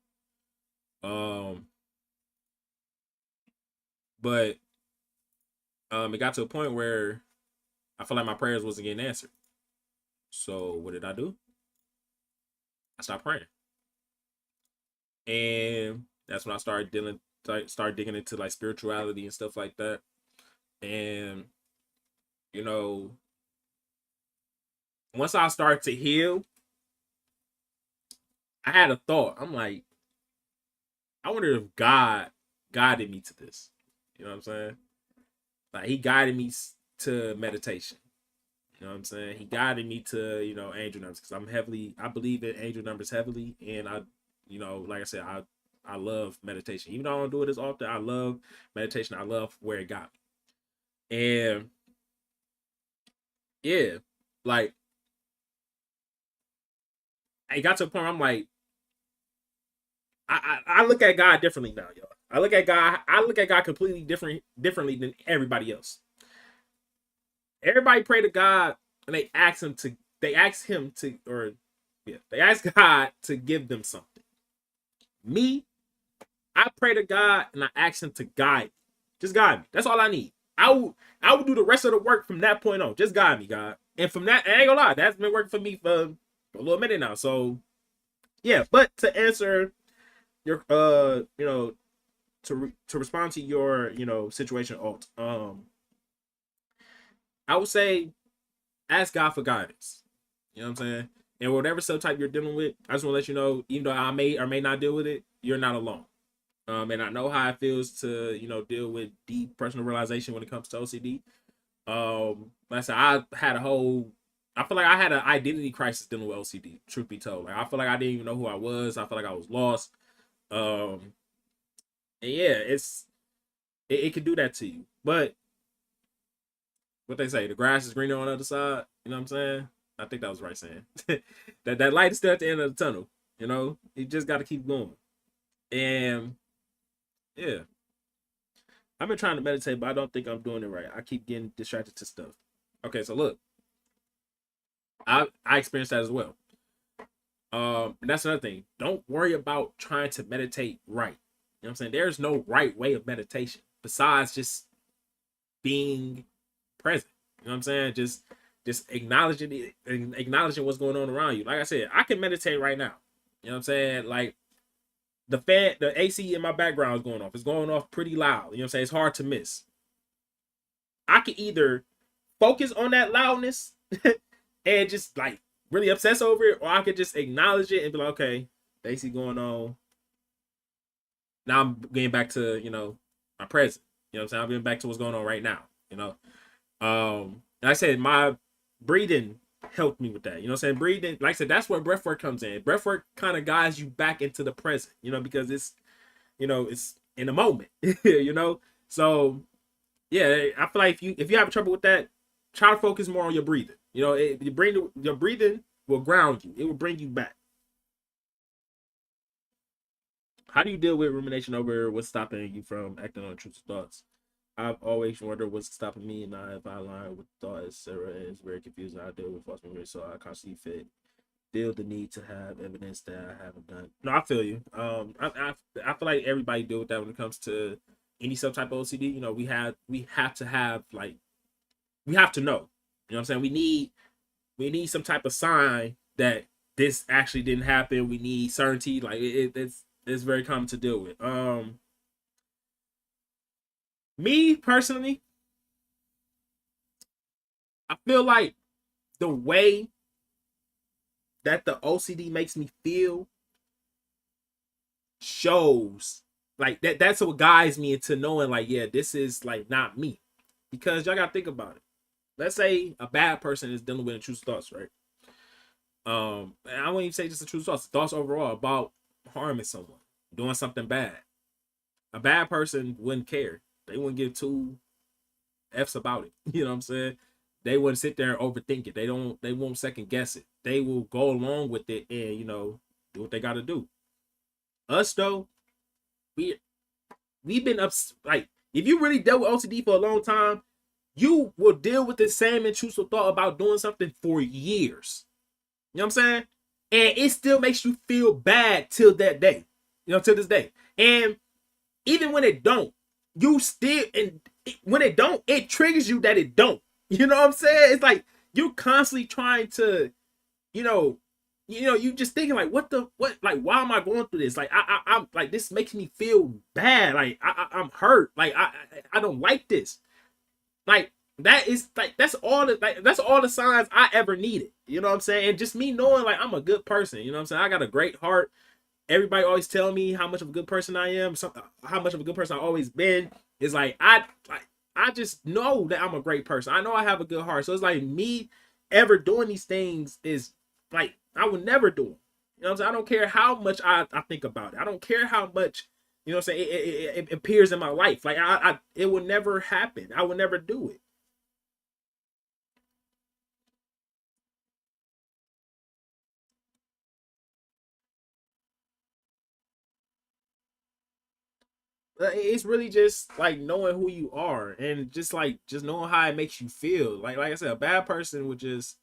Um, but it got to a point where I felt like my prayers wasn't getting answered. So what did I do? I stopped praying. And that's when I started digging into like spirituality and stuff like that. And, you know, once I started to heal, I had a thought. I'm like, I wonder if God guided me to this. You know what I'm saying? Like, he guided me to meditation. You know what I'm saying? He guided me to, you know, angel numbers, because I believe in angel numbers heavily. And I, you know, like I said, I love meditation. Even though I don't do it as often, I love meditation. I love where it got me. And yeah, like, I got to a point where I'm like, I look at God differently now, y'all. I look at God completely differently than everybody else. Everybody pray to God and they ask him to, or yeah, they ask God to give them something. Me, I pray to God and I ask him to guide me. Just guide me. That's all I need. I will do the rest of the work from that point on. Just guide me, God. And from that, I ain't gonna lie, that's been working for me for a little minute now. So yeah, but to answer your you know, to respond to your, you know, situation, alt, I would say ask God for guidance. You know what I'm saying? And whatever subtype you're dealing with, I just want to let you know, even though I may or may not deal with it, you're not alone. And I know how it feels to, you know, deal with deep personal realization when it comes to OCD. Like I said, I feel like I had an identity crisis dealing with OCD, truth be told. Like, I feel like I didn't even know who I was. I feel like I was lost. Um, and yeah, it can do that to you. But what they say, the grass is greener on the other side. You know what I'm saying? I think that was right saying. That light is still at the end of the tunnel. You know, you just got to keep going. And yeah, I've been trying to meditate, but I don't think I'm doing it right. I keep getting distracted to stuff. Okay, so look, I experienced that as well. That's another thing. Don't worry about trying to meditate right. You know what I'm saying? There's no right way of meditation besides just being present. You know what I'm saying? Just acknowledging it and acknowledging what's going on around you. Like I said, I can meditate right now. You know what I'm saying? Like the AC in my background is going off. It's going off pretty loud. You know what I'm saying? It's hard to miss. I can either focus on that loudness and just like really obsess over it, or I could just acknowledge it and be like, okay, the AC going on. Now I'm getting back to, my present. You know what I'm saying? I'm getting back to what's going on right now. Like I said, my breathing helped me with that. You know what I'm saying? Breathing, like I said, that's where breath work comes in. Breath work kind of guides you back into the present, because it's, it's in the moment, So yeah, I feel like if you have trouble with that, try to focus more on your breathing. Your breathing will ground you. It will bring you back. How do you deal with rumination over what's stopping you from acting on intrusive thoughts? I've always wondered what's stopping me, and if I align with thought, Sarah is very confusing. I deal with false memory, so I constantly feel the need to have evidence that I haven't done. No, I feel you. I feel like everybody deal with that when it comes to any subtype of OCD. We have to have we have to know. You know what I'm saying? We need some type of sign that this actually didn't happen. We need certainty. Like it's very common to deal with. Me personally, I feel like the way that the OCD makes me feel shows like that's what guides me into knowing like, yeah, this is like not me. Because y'all gotta think about it. Let's say a bad person is dealing with intrusive thoughts, right? And I won't even say just intrusive thoughts overall about harming someone, doing something bad. A bad person wouldn't care. They wouldn't give two F's about it. You know what I'm saying? They wouldn't sit there and overthink it. They won't second guess it. They will go along with it and, do what they gotta do. Us though, we've been up like if you really dealt with OCD for a long time, you will deal with the same intrusive thought about doing something for years. You know what I'm saying? And it still makes you feel bad till that day. Till this day. And even when it don't, you still, and when it don't, it triggers you that it don't. You know what I'm saying? It's like you constantly trying to, you just thinking like, like, why am I going through this? Like, I'm like, this makes me feel bad. Like, I'm hurt. Like, I don't like this. Like, that's all the signs I ever needed. You know what I'm saying? And just me knowing like I'm a good person. You know what I'm saying? I got a great heart. Everybody always tell me how much of a good person I am. How much of a good person I've always been. Is like I just know that I'm a great person. I know I have a good heart. So it's like me ever doing these things is like I would never do them. You know what I'm saying? I don't care how much I think about it. I don't care how much, you know what I'm saying, it appears in my life. Like it would never happen. I would never do it. It's really just like knowing who you are and just knowing how it makes you feel. Like I said, a bad person would just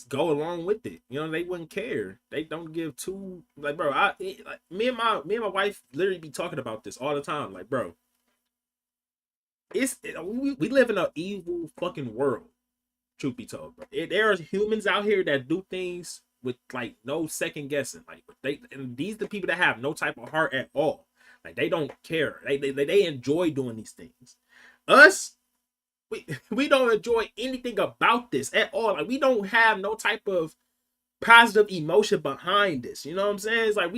go along with it. They wouldn't care. They don't give two like, bro. Me and my wife literally be talking about this all the time. Like, bro, we live in an evil fucking world. Truth be told, bro, there are humans out here that do things with like no second guessing. Like these the people that have no type of heart at all. Like they don't care. They enjoy doing these things. Us, we don't enjoy anything about this at all. Like we don't have no type of positive emotion behind this. You know what I'm saying? It's like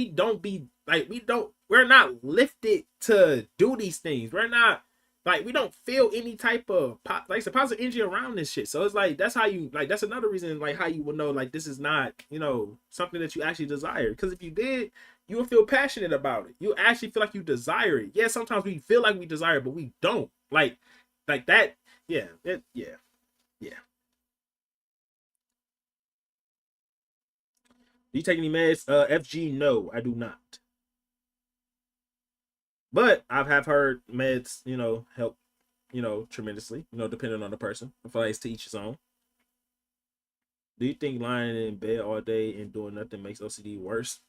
we're not lifted to do these things. We're not like we don't feel any type of like some positive energy around this shit. So it's like that's another reason like how you would know like this is not, something that you actually desire. Because if you did, you would feel passionate about it. You actually feel like you desire it. Yeah, sometimes we feel like we desire it, but we don't. Like that. Yeah. Yeah. Do you take any meds? FG, no, I do not. But I have heard meds, help, tremendously, depending on the person. I feel like it's to each his own. Do you think lying in bed all day and doing nothing makes OCD worse?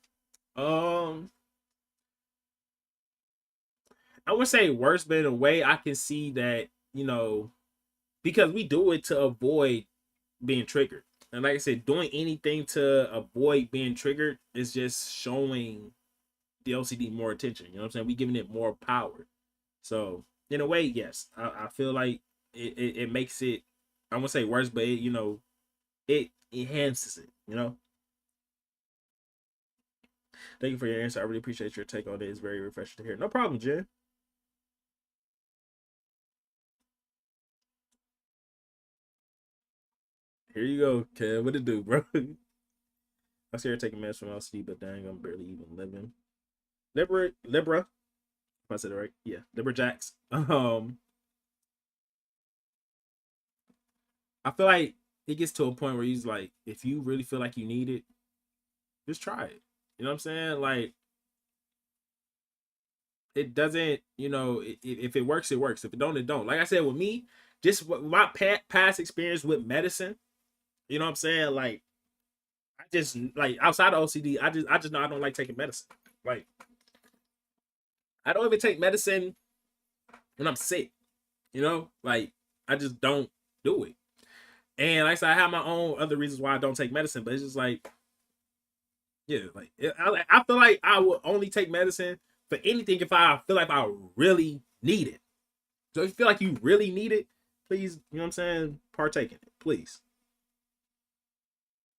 Um, I would say worse, but in a way I can see that, because we do it to avoid being triggered. And like I said, doing anything to avoid being triggered is just showing the OCD more attention. You know what I'm saying? We giving it more power. So in a way, yes, I feel like it makes it. I won't say worse, but it enhances it. Thank you for your answer. I really appreciate your take on it. It's very refreshing to hear. No problem, Jen. Here you go, Kev. What it do, bro? I see her taking meds from LCD, but dang, I'm barely even living. Libra. If I said it right, yeah, Libra Jacks. I feel like it gets to a point where he's like, if you really feel like you need it, just try it. You know what I'm saying? Like, it doesn't, if it works, it works. If it don't, it don't. Like I said, with me, just my past experience with medicine, you know what I'm saying? Like, I just like outside of OCD, I just know I don't like taking medicine. Like, I don't even take medicine when I'm sick. Like I just don't do it. And like I said, I have my own other reasons why I don't take medicine, but it's just like, yeah, like I feel like I will only take medicine for anything if I feel like I really need it. So if you feel like you really need it, please, you know what I'm saying, partake in it, please.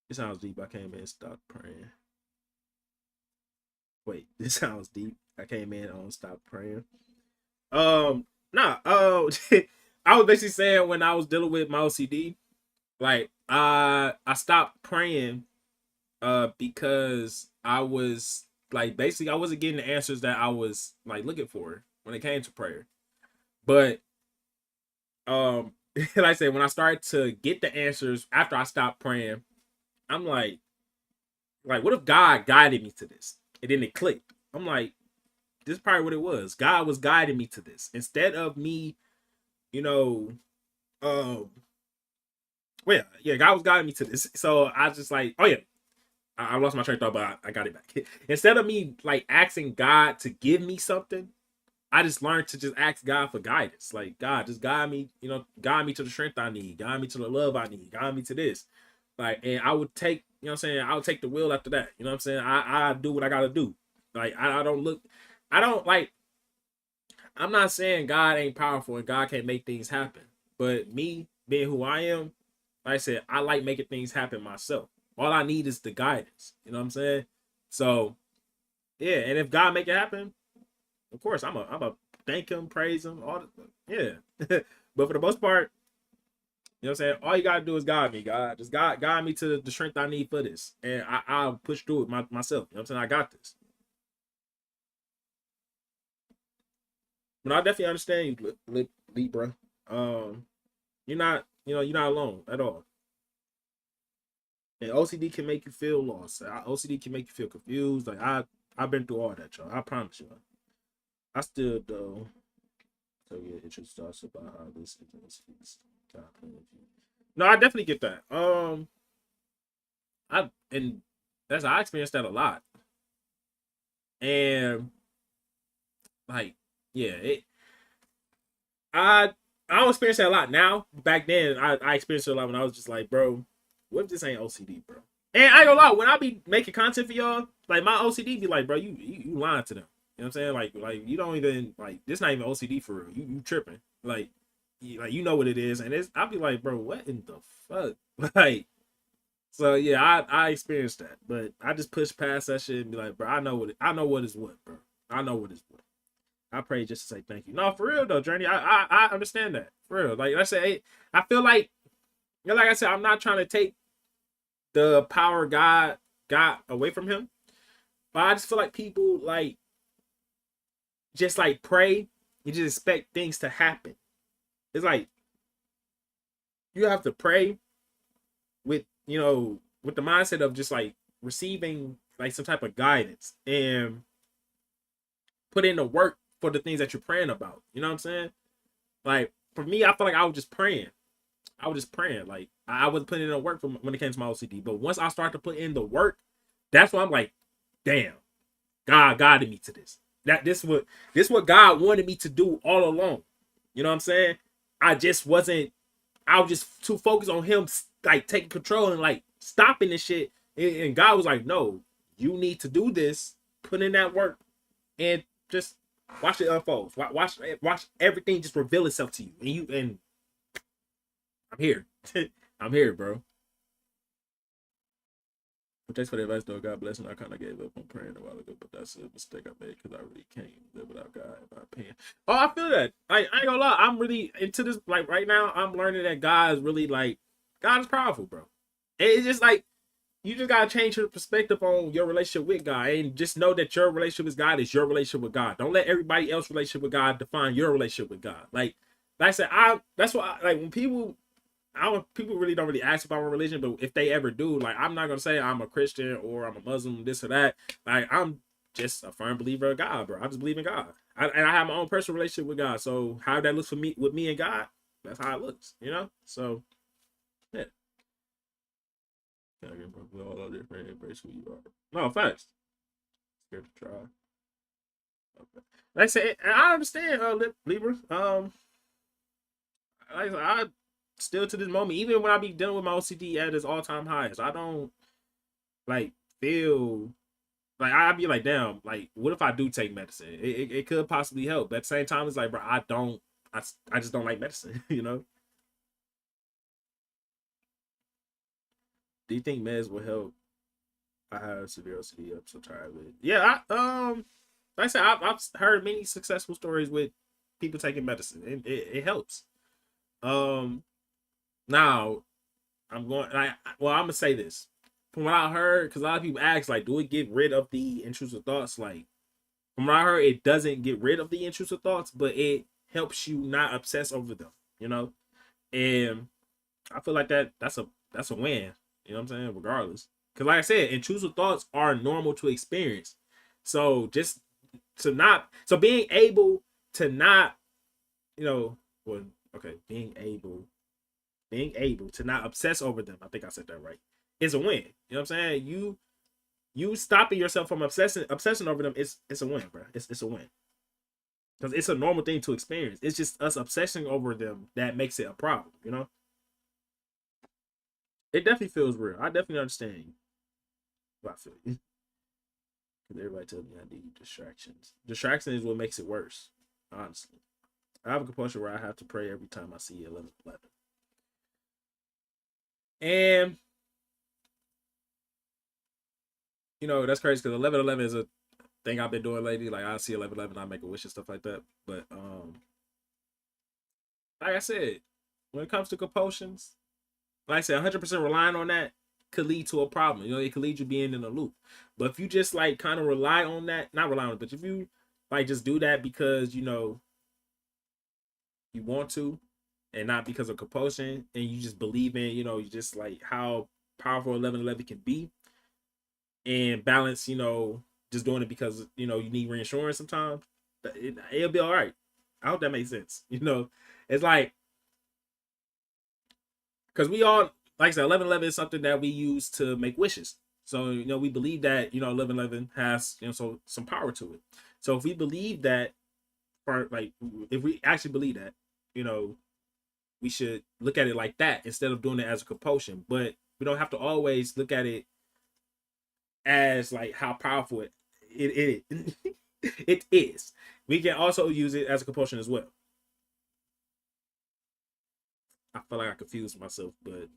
It sounds deep. I came in and stopped praying. Wait, this sounds deep. I came in on stop praying. Nah. I was basically saying when I was dealing with my OCD, like I stopped praying because I was like basically I wasn't getting the answers that I was like looking for when it came to prayer. But like I said, when I started to get the answers after I stopped praying, I'm like what if God guided me to this? And then it clicked. I'm like, this is probably what it was. God was guiding me to this. Instead of me, you know, um well, yeah, God was guiding me to this. So I was just like, oh yeah, I lost my train of thought, but I got it back. Instead of me like asking God to give me something, I just learned to just ask God for guidance. Like, God, just guide me, guide me to the strength I need, guide me to the love I need, guide me to this. Like, and I would take, what I'm saying, I would take the wheel after that. You know what I'm saying? I do what I gotta do. Like, I don't look, I don't like, I'm not saying God ain't powerful and God can't make things happen. But me being who I am, like I said, I like making things happen myself. All I need is the guidance. You know what I'm saying? So yeah, and if God make it happen, of course I'm a thank him, praise him, all the, yeah. But for the most part, you know what I'm saying? All you gotta do is guide me, God. Just guide me to the strength I need for this. And I'll push through it myself. You know what I'm saying? I got this. But I definitely understand you, Libra. You're not, you're not alone at all. And OCD can make you feel lost. OCD can make you feel confused. Like I've been through all that, y'all. I promise you. I still though. So yeah, interested thoughts about how this is God playing with you. No, I definitely get that. And I experienced that a lot. And like, yeah, I I don't experience that a lot now. Back then, I experienced it a lot when I was just like, bro, what if this ain't OCD, bro? And I ain't gonna lie, when I be making content for y'all, like my OCD be like, bro, you lying to them. You know what I'm saying? Like you don't even like this not even OCD for real. You tripping. Like you know what it is. And it's I'll be like, bro, what in the fuck? Like so yeah, I experienced that. But I just push past that shit and be like, bro, I know what is what, bro. I know what is what. I pray just to say thank you. No, for real though, Journey. I understand that. For real. Like I say, I feel like like I said, I'm not trying to take the power God got away from him. But I just feel like people like just like pray, you just expect things to happen. It's like you have to pray with with the mindset of just like receiving like some type of guidance and put in the work for the things that you're praying about. You know what I'm saying? Like for me, I feel like I was just praying. I was just praying. Like I was putting in the work for when it came to my OCD. But once I started to put in the work, that's why I'm like, damn, God guided me to this. This what God wanted me to do all along. You know what I'm saying? I just wasn't. I was just too focused on Him, like taking control and like stopping this shit. And God was like, no, you need to do this. Put in that work and just watch it unfold. Watch everything just reveal itself to you. And I'm here. I'm here, bro. But thanks for the advice, though. God bless. And I kind of gave up on praying a while ago, but that's a mistake I made because I really can't live without God, in my opinion. Oh, I feel that. Like, I ain't gonna lie. I'm really into this. Like, right now, I'm learning that God is really, like, God is powerful, bro. It's just like, you just gotta change your perspective on your relationship with God and just know that your relationship with God is your relationship with God. Don't let everybody else's relationship with God define your relationship with God. Like I said, that's why like when people really don't really ask about my religion, but if they ever do, like I'm not gonna say I'm a Christian or I'm a Muslim, this or that. Like I'm just a firm believer of God, bro. I just believe in God. And I have my own personal relationship with God. So how that looks for me with me and God, that's how it looks, you know? So yeah. We all are different. Embrace who you are. No, facts. Scared to try. Okay. Like I said, I understand, Libra. I still to this moment, even when I be dealing with my OCD at its all time highs, I don't like feel like I'd be like, damn, like what if I do take medicine? It could possibly help. But at the same time, it's like, bro, I just don't like medicine. You know? Do you think meds will help? I have severe OCD. I'm so tired of it. Yeah, like I said, I've heard many successful stories with people taking medicine, and it helps. Um, now I'm going. Well, I'm gonna say this from what I heard, because a lot of people ask, like, do it get rid of the intrusive thoughts? Like, from what I heard, it doesn't get rid of the intrusive thoughts, but it helps you not obsess over them. You know, and I feel like that's a win. You know what I'm saying? Regardless, because like I said, intrusive thoughts are normal to experience. So just to not, so being able to not, you know, well, okay, being able to not obsess over them. I think I said that right. Is a win. You know what I'm saying? You stopping yourself from obsessing over them. It's a win, bro. It's a win because it's a normal thing to experience. It's just us obsessing over them that makes it a problem. You know, it definitely feels real. I definitely understand you. I feel you. Because everybody tells me I need distractions. Distraction is what makes it worse. Honestly, I have a compulsion where I have to pray every time I see 11:11. And you know that's crazy because 11:11 is a thing I've been doing lately. Like I see 11:11, I make a wish and stuff like that. But like I said, when it comes to compulsions, like I said, 100% relying on that could lead to a problem. You know, it could lead you being in a loop. But if you just like kind of rely on that, not rely on it, but if you like just do that because you know you want to, and not because of compulsion, and you just believe in, you know, you just like how powerful 11:11 can be, and balance, you know, just doing it because you know you need reinsurance sometimes. It'll be all right. I hope that makes sense. You know, it's like because we all like I said, 11:11 is something that we use to make wishes. So you know, we believe that you know 11:11 has you know some power to it. So if we believe that, or like if we actually believe that, you know, we should look at it like that instead of doing it as a compulsion. But we don't have to always look at it as like how powerful it it is. We can also use it as a compulsion as well. I feel like I confused myself, but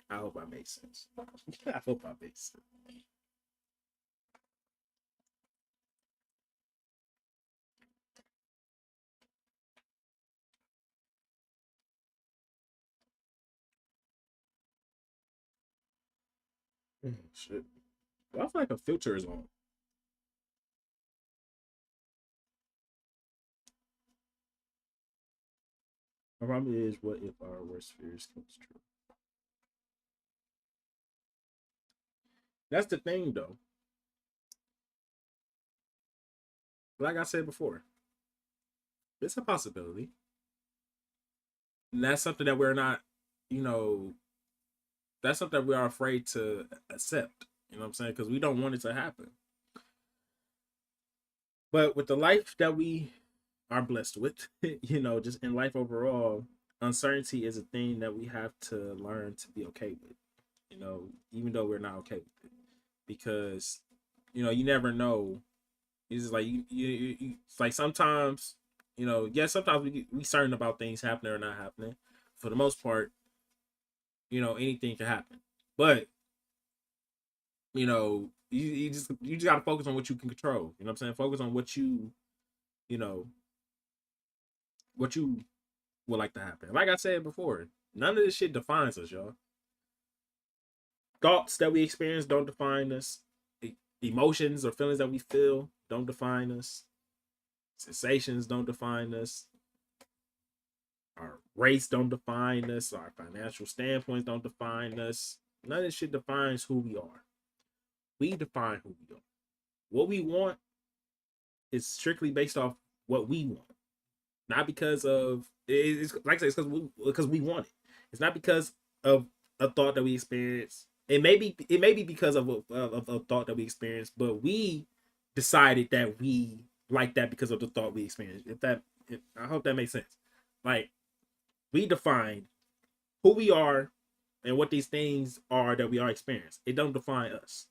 I hope I made sense. I hope I made sense. Shit. Well, I feel like a filter is on. My problem is, what if our worst fears comes true? That's the thing though. Like I said before, it's a possibility. And that's something that we're not, you know, that's something we are afraid to accept. You know what I'm saying? Because we don't want it to happen. But with the life that we are blessed with, just in life overall, uncertainty is a thing that we have to learn to be okay with. Even though we're not okay with it, because you never know. It's just like it's like sometimes, yes, sometimes we certain about things happening or not happening. For the most part, anything can happen. But you just gotta focus on what you can control. You know what I'm saying? Focus on you know what you would like to happen. Like I said before, none of this shit defines us, y'all. Thoughts that we experience don't define us. Emotions or feelings that we feel don't define us. Sensations don't define us. Our race don't define us. Our financial standpoints don't define us. None of this shit defines who we are. We define who we are. What we want is strictly based off what we want, not because of it's like I said, it's because we want it. It's not because of a thought that we experience. It may be because of a thought that we experienced, but we decided that we like that because of the thought we experienced. I hope that makes sense. Like, we define who we are and what these things are that we are experiencing. It don't define us.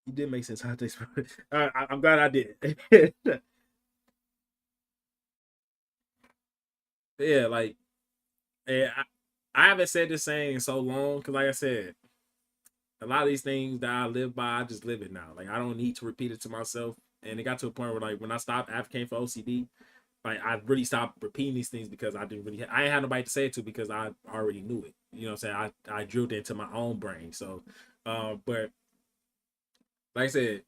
It did make sense how to explain it. I'm glad I did. Yeah, like, yeah, I haven't said this saying in so long because, like I said, a lot of these things that I live by, I just live it now. Like, I don't need to repeat it to myself. And it got to a point where, like, when I stopped advocating for OCD, like, I really stopped repeating these things because I ain't had nobody to say it to because I already knew it. You know what I'm saying? I drilled it into my own brain. So, but like I said,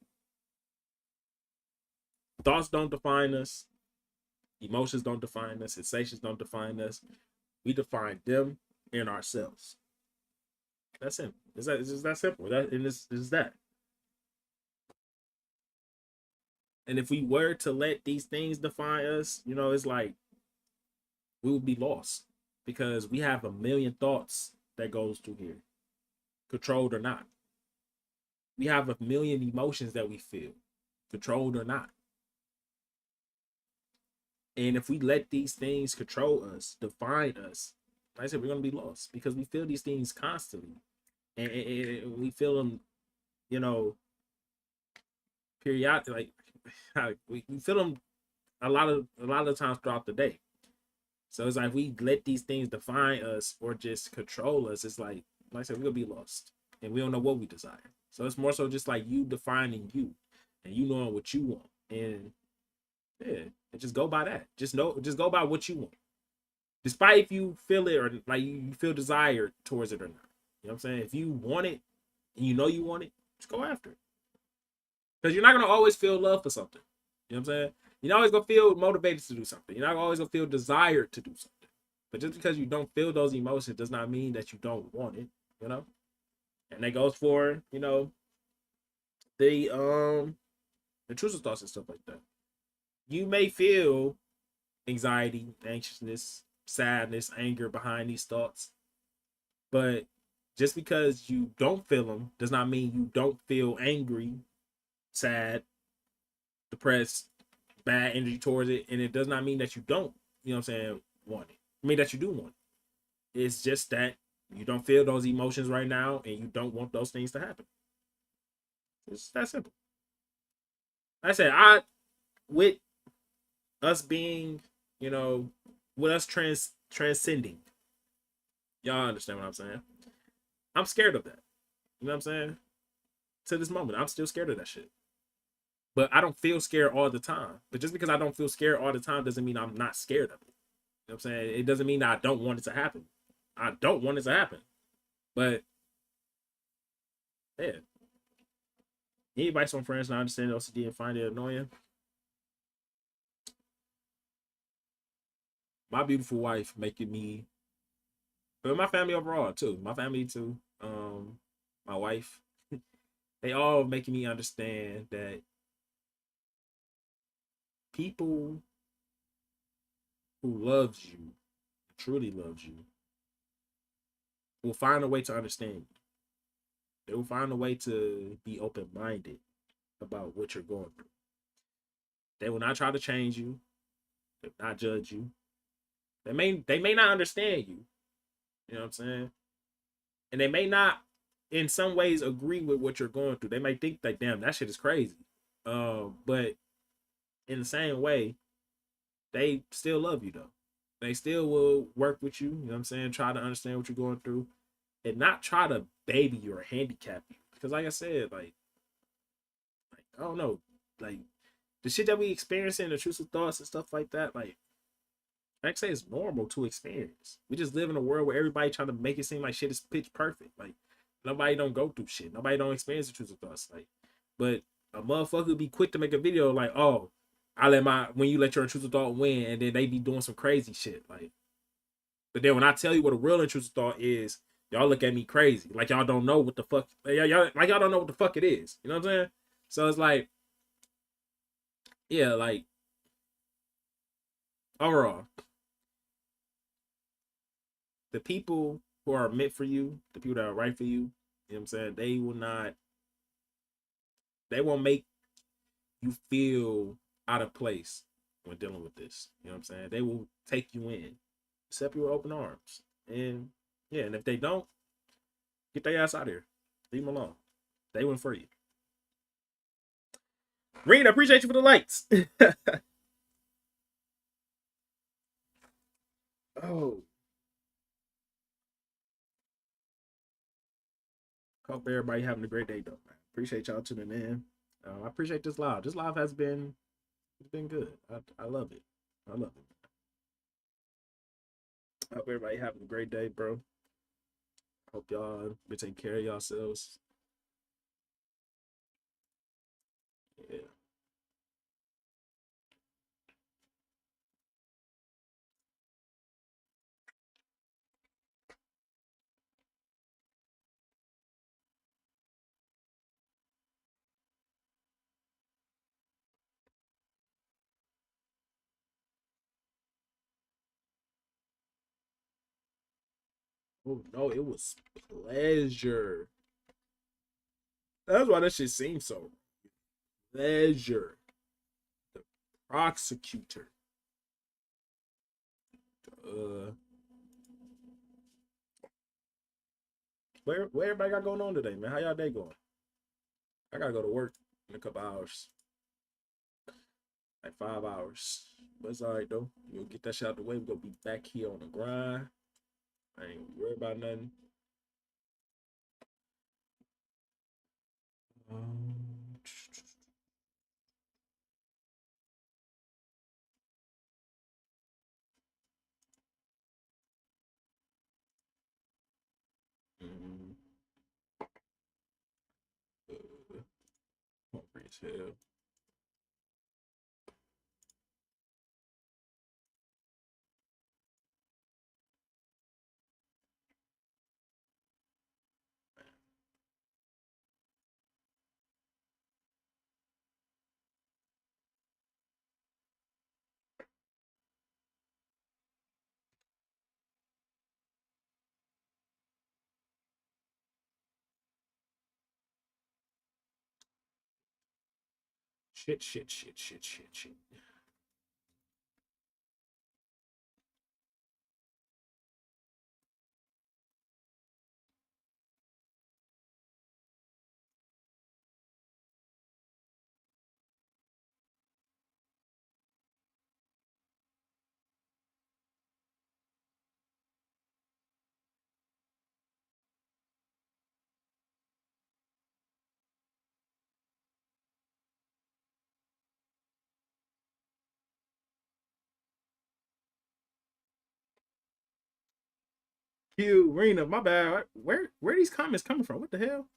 thoughts don't define us, emotions don't define us, sensations don't define us. We define them and ourselves. That's simple. It's just that simple. It's that. And if we were to let these things define us, it's like we would be lost because we have a million thoughts that goes through here, controlled or not. We have a million emotions that we feel, controlled or not. And if we let these things control us, define us, like I said, we're gonna be lost because we feel these things constantly, and we feel them, you know, periodic. Like we feel them a lot of times throughout the day. So it's like we let these things define us or just control us. It's like I said, we're gonna be lost, and we don't know what we desire. So it's more so just like you defining you, and you knowing what you want, and yeah, and just go by that. Just go by what you want, despite if you feel it or like you feel desire towards it or not. You know what I'm saying? If you want it and you know you want it, just go after it. Because you're not gonna always feel love for something. You know what I'm saying? You're not always gonna feel motivated to do something. You're not always gonna feel desired to do something. But just because you don't feel those emotions does not mean that you don't want it. You know? And that goes for, the intrusive thoughts and stuff like that. You may feel anxiety, anxiousness, sadness, anger behind these thoughts. But just because you don't feel them does not mean you don't feel angry, sad, depressed, bad energy towards it. And it does not mean that you don't, want it. I mean that you do want it. It's just that you don't feel those emotions right now and you don't want those things to happen. It's that simple. Like I said, with us being, you know, with us transcending, y'all understand what I'm saying? I'm scared of that. You know what I'm saying? To this moment, I'm still scared of that shit. But I don't feel scared all the time. But just because I don't feel scared all the time doesn't mean I'm not scared of it. You know what I'm saying? It doesn't mean that I don't want it to happen. I don't want it to happen. But yeah, any advice on friends not understanding OCD and find it annoying? My beautiful wife making me, but my family overall too. My family too. my wife, they all making me understand that people who loves you, truly loves you, will find a way to understand you. They will find a way to be open minded about what you're going through. They will not try to change you. They will not judge you. They may not understand you. You know what I'm saying? And they may not, in some ways, agree with what you're going through. They may think that, damn, that shit is crazy. But in the same way, they still love you though. They still will work with you. You know what I'm saying? Try to understand what you're going through, and not try to baby you or handicap you. Because, like I said, like I don't know, like the shit that we experience in intrusive thoughts and stuff like that, like I say it's normal to experience. We just live in a world where everybody trying to make it seem like shit is pitch perfect. Like nobody don't go through shit. Nobody don't experience intrusive thoughts. Like, but a motherfucker be quick to make a video like, oh, when you let your intrusive thought win, and then they be doing some crazy shit. Like, but then when I tell you what a real intrusive thought is, y'all look at me crazy. Like y'all don't know what the fuck, y'all don't know what the fuck it is. You know what I'm saying? So it's like, yeah, like overall, the people who are meant for you, the people that are right for you, you know what I'm saying? They won't make you feel out of place when dealing with this. You know what I'm saying? They will take you in, accept you with open arms. And yeah, and if they don't, get their ass out of here. Leave them alone. They went for you. Reed, I appreciate you for the lights. Oh, hope everybody having a great day though, man. Appreciate y'all tuning in. I appreciate this live. This live has been, it's been good. I love it. I love it. Hope everybody having a great day, bro. Hope y'all been taking care of yourselves. Yeah. Oh no, it was pleasure. That's why that shit seems so pleasure. The prosecutor. Uh, where everybody got going on today, man? How y'all day going? I gotta go to work in a couple hours, like 5 hours. But it's all right though. We'll get that shit out the way. We're gonna be back here on the grind. I ain't worried about nothing. Um, mm, hungry as hell. Shit. Q, Rena, my bad. Where are these comments coming from? What the hell?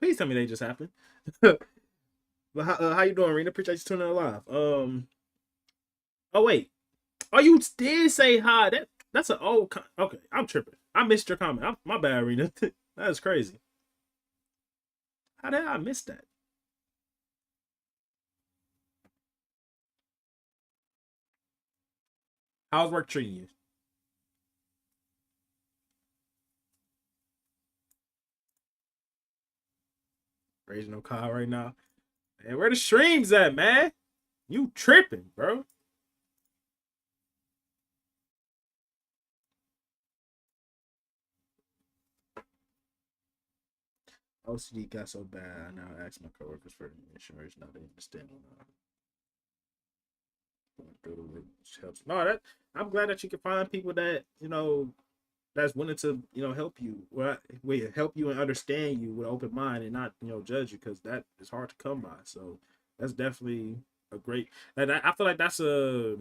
Please tell me they just happened. But how you doing, Rena? Appreciate you tuning in live. Oh wait. Oh, you did say hi. That's an old. Okay, I'm tripping. I missed your comment. My bad, Rena. That's crazy. How did I miss that? How's work treating you? Raising no call right now. Man, where the streams at, man? You tripping, bro. OCD got so bad. I now ask my coworkers for insurance. Now they understand. Which helps. No, that I'm glad that you can find people that that's willing to help you. Well, help you and understand you with an open mind and not judge you, because that is hard to come by. So that's definitely a great. And I feel like that's a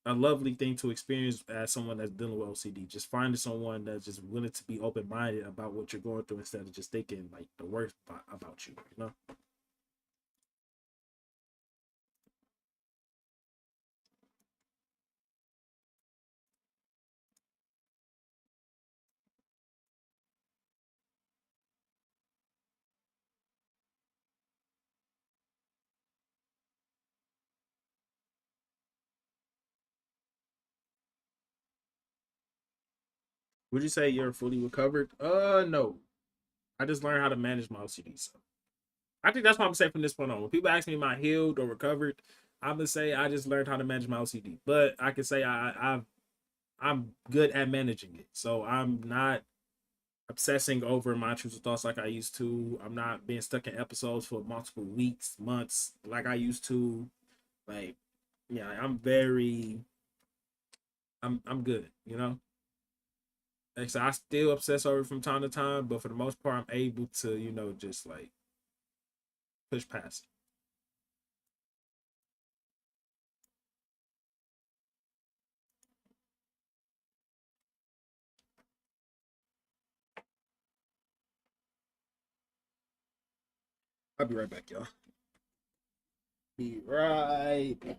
lovely thing to experience as someone that's dealing with OCD. Just finding someone that's just willing to be open minded about what you're going through instead of just thinking like the worst about you. You know. Would you say you're fully recovered? No. I just learned how to manage my OCD. So I think that's what I'm saying from this point on. When people ask me am I healed or recovered, I'm gonna say I just learned how to manage my OCD. But I can say I'm good at managing it. So I'm not obsessing over my intrusive thoughts like I used to. I'm not being stuck in episodes for multiple weeks, months like I used to. Like, yeah, I'm good, you know? Like so I still obsess over it from time to time, but for the most part I'm able to, just like push past it. I'll be right back, y'all. Be right back.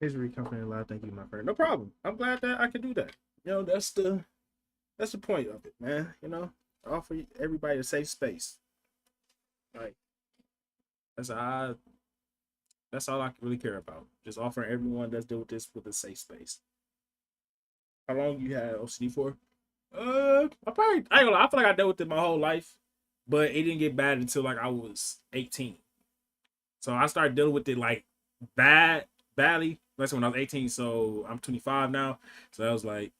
Misery company live. Thank you, my friend. No problem. I'm glad that I can do that. That's the point of it, man. Offer everybody a safe space. Like that's I that's all I really care about. Just offering everyone that's deal with this with a safe space. How long you had OCD for? I ain't gonna lie, I feel like I dealt with it my whole life, but it didn't get bad until like I was 18. So I started dealing with it like badly. That's when I was 18. So I'm 25 now. So that was like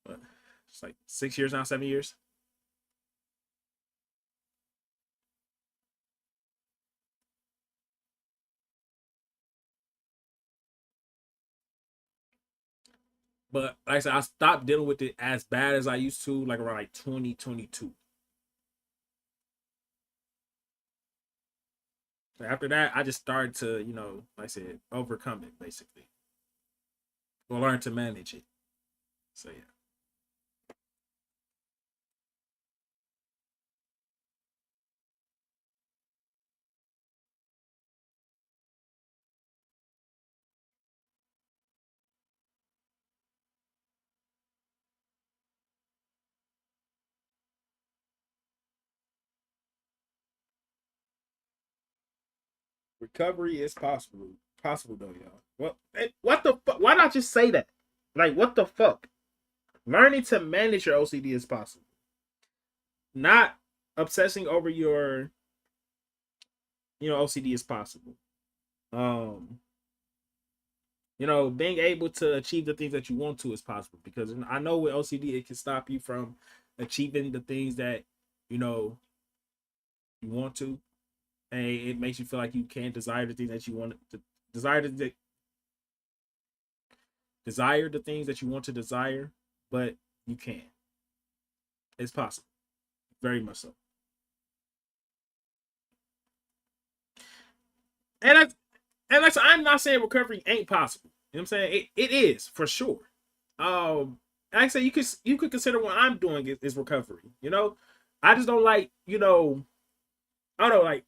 what, it's like 6 years now, 7 years. But like I said, I stopped dealing with it as bad as I used to, like around like 2022. So after that, I just started to, like I said, overcome it basically, or learn to manage it. So yeah. Recovery is possible. Possible though, y'all. What the fuck? Why not just say that? Like, what the fuck? Learning to manage your OCD is possible. Not obsessing over your, OCD is possible. Um, being able to achieve the things that you want to is possible, because I know with OCD it can stop you from achieving the things that you know you want to, and it makes you feel like you can't desire the things that you want to desire desire the things that you want to desire, but you can't. It's possible, very much so. And And like, so I'm not saying recovery ain't possible. You know what I'm saying? It is for sure. Like I say, you could consider what I'm doing is recovery. You know, I just don't like, I don't know, like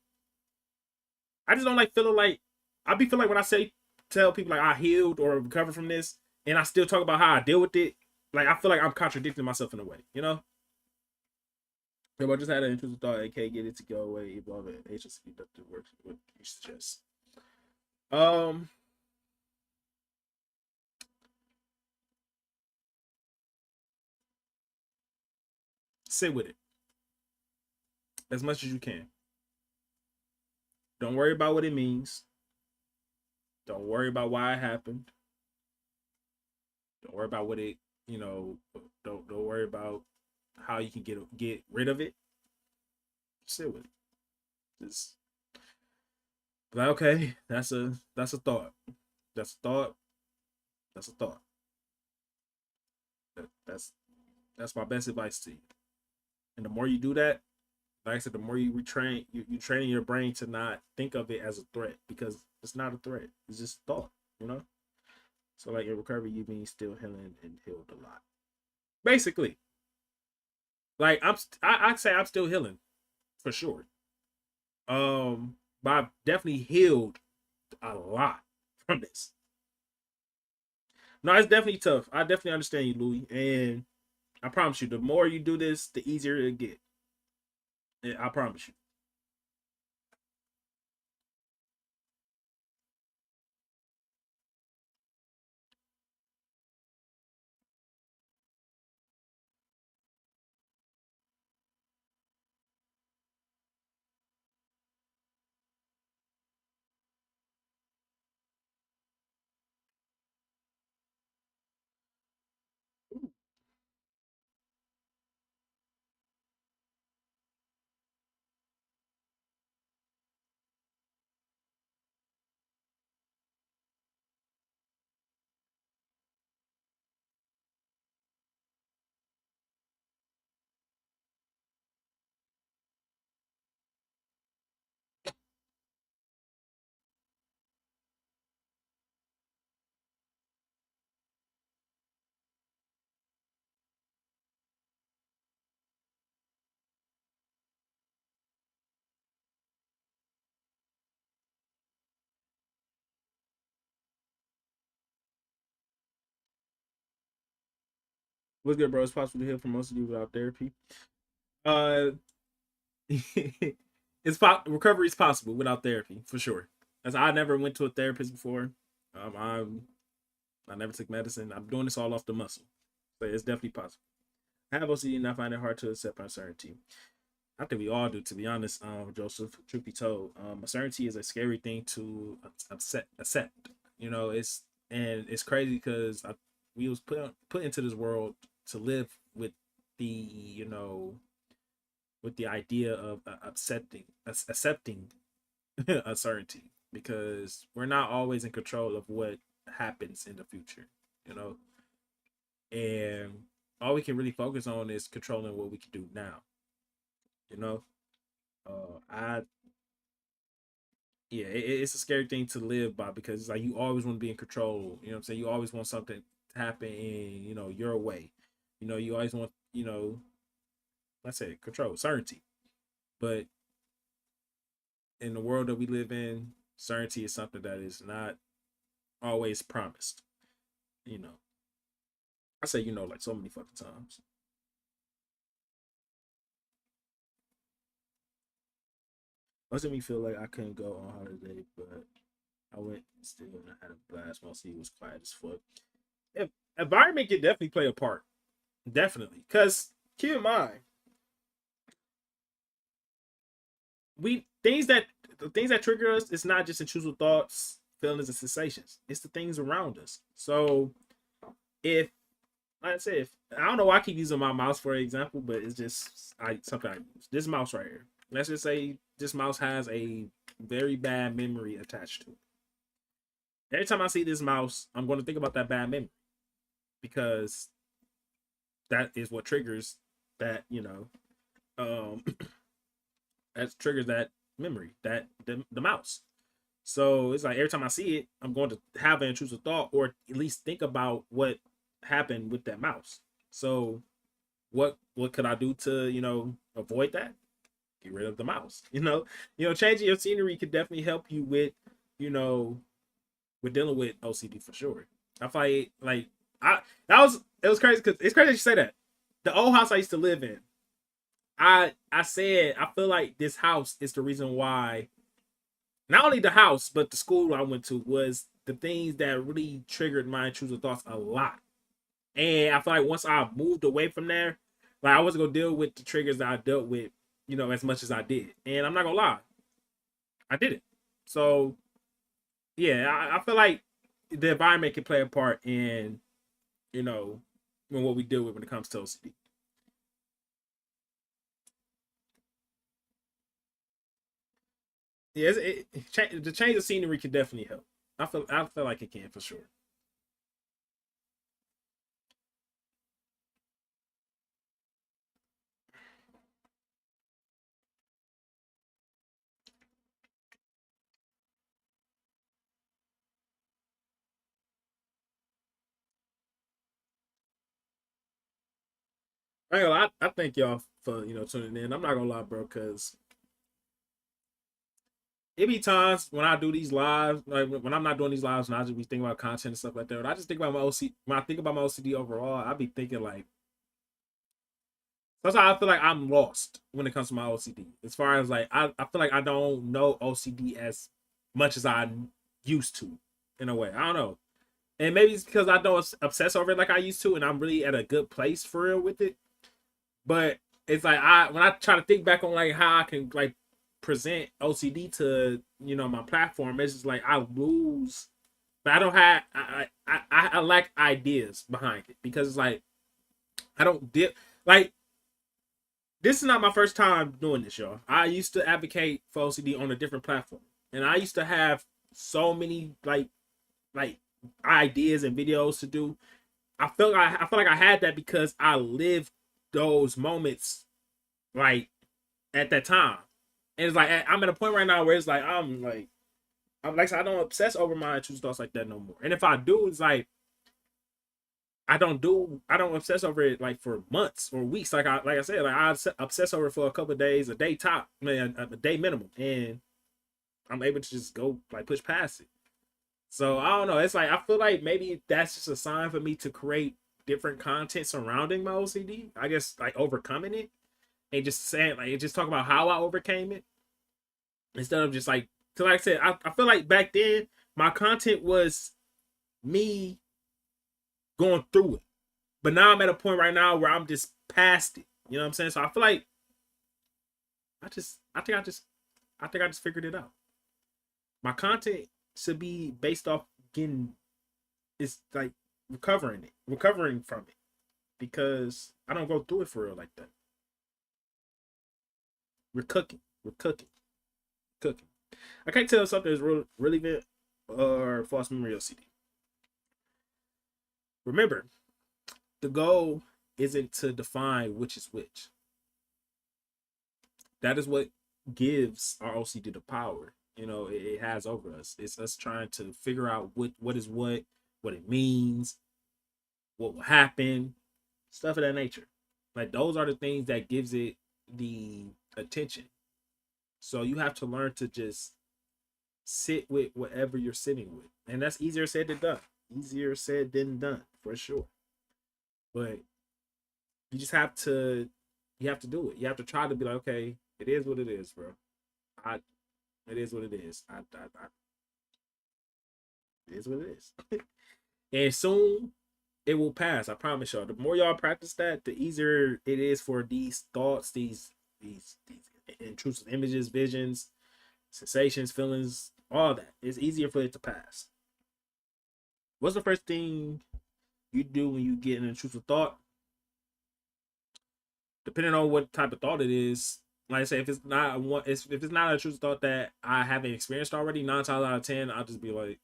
I just don't like feeling like I be feeling like when I say tell people like I healed or recovered from this, and I still talk about how I deal with it. Like I feel like I'm contradicting myself in a way. You know. Yeah, I just had an intrusive thought. AK, get it to go away. Evolve it. HSC to work. What you suggest? Um, Sit with it as much as you can. Don't worry about what it means. Don't worry about why it happened. Don't worry about what it, you know. Don't worry about how you can get rid of it. Sit with it. Just like okay, that's a thought. That's a thought. That's a thought. That's my best advice to you. And the more you do that, like I said, the more you retrain, you train your brain to not think of it as a threat because it's not a threat. It's just thought, you know. So like in recovery, you mean still healing and healed a lot. Basically, like I'd say I'm still healing for sure. But I've definitely healed a lot from this. No, it's definitely tough. I definitely understand you, Louis, and I promise you, the more you do this, the easier it get. I promise you. What's good, bro? It's possible to heal from most of you without therapy. Uh, recovery is possible without therapy for sure. As I never went to a therapist before. I never took medicine. I'm doing this all off the muscle, but it's definitely possible. I have OCD and I find it hard to accept uncertainty. I think we all do, to be honest, Joseph. Truth be told, uncertainty is a scary thing to accept. You know, it's crazy because we was put into this world to live with the with the idea of accepting uncertainty because we're not always in control of what happens in the future. You know, and all we can really focus on is controlling what we can do now. You know, I yeah, it's a scary thing to live by because it's like you always want to be in control. You know what I'm saying? You always want something to happen in your way. You always want let's say control, certainty. But in the world that we live in, certainty is something that is not always promised. You know, I say like so many fucking times. Most of me feel like I couldn't go on holiday, but I went still and I had a blast. Mostly it was quiet as fuck. If, environment can definitely play a part, definitely. Cause keep in mind, we things that the things that trigger us, it's not just intrusive thoughts, feelings, and sensations. It's the things around us. So if like I said, I don't know why I keep using my mouse for example, but it's just something I use. This mouse right here. Let's just say this mouse has a very bad memory attached to it. Every time I see this mouse, I'm going to think about that bad memory because that is what triggers that um that triggers that memory, that the mouse. So it's like every time I see it, I'm going to have an intrusive thought or at least think about what happened with that mouse. So what could I do to, avoid that? Get rid of the mouse. Changing your scenery could definitely help you with, you know, with dealing with OCD for sure. I find like I that was it was crazy because it's crazy that you say that. The old house I used to live in, I said I feel like this house is the reason why not only the house but the school I went to was the things that really triggered my intrusive thoughts a lot. And I feel like once I moved away from there, like I wasn't gonna deal with the triggers that I dealt with, as much as I did. And I'm not gonna lie, I did it. So yeah, I feel like the environment can play a part in, you know, in what we deal with when it comes to OCD. Yeah, the change of scenery can definitely help. I feel like it can for sure. I thank y'all for tuning in. I'm not gonna lie, bro, because it be times when I do these lives, like when I'm not doing these lives, and I just be thinking about content and stuff like that. When I just think about my OCD, when I think about my OCD overall, I be thinking like that's how I feel like I'm lost when it comes to my OCD. As far as like I feel like I don't know OCD as much as I used to, in a way. I don't know. And maybe it's because I don't obsess over it like I used to, and I'm really at a good place for real with it. But it's like when I try to think back on like how I can like present OCD to my platform, it's just like I lose, but I don't have I lack ideas behind it because it's like I don't dip like this is not my first time doing this, y'all. I used to advocate for OCD on a different platform, and I used to have so many like ideas and videos to do. I feel like I had that because I lived those moments like at that time. And it's like I'm at a point right now where it's like I'm like I don't obsess over my intrusive thoughts like that no more. And if I do, it's like I don't obsess over it like for months or weeks. Like I said, like I obsess over it for a couple of days, a day top, man, a day minimum, and I'm able to just go like push past it. So I don't know. It's like I feel like maybe that's just a sign for me to create different content surrounding my OCD. I guess like overcoming it and just saying like just talk about how I overcame it instead of just like so like I said, I feel like back then my content was me going through it. But now I'm at a point right now where I'm just past it. You know what I'm saying? So I feel like I think I just figured it out. My content should be based off getting it's like recovering from it because I don't go through it for real like that. We're cooking. I can't tell if something is really bad or false memory OCD. Remember, the goal isn't to define which is which. That is what gives our OCD the power. It has over us. It's us trying to figure out what is what it means, what will happen, stuff of that nature. Like those are the things that gives it the attention. So you have to learn to just sit with whatever you're sitting with. And that's easier said than done. Easier said than done, for sure. But you just have to do it. You have to try to be like, okay, it is what it is, bro. I it is what it is. It is what it is. And soon it will pass. I promise y'all. The more y'all practice that, the easier it is for these thoughts, these intrusive images, visions, sensations, feelings, all that. It's easier for it to pass. What's the first thing you do when you get an intrusive thought? Depending on what type of thought it is, like I say, if it's not one, if it's not a intrusive thought that I haven't experienced already, 9 times out of 10, I'll just be like,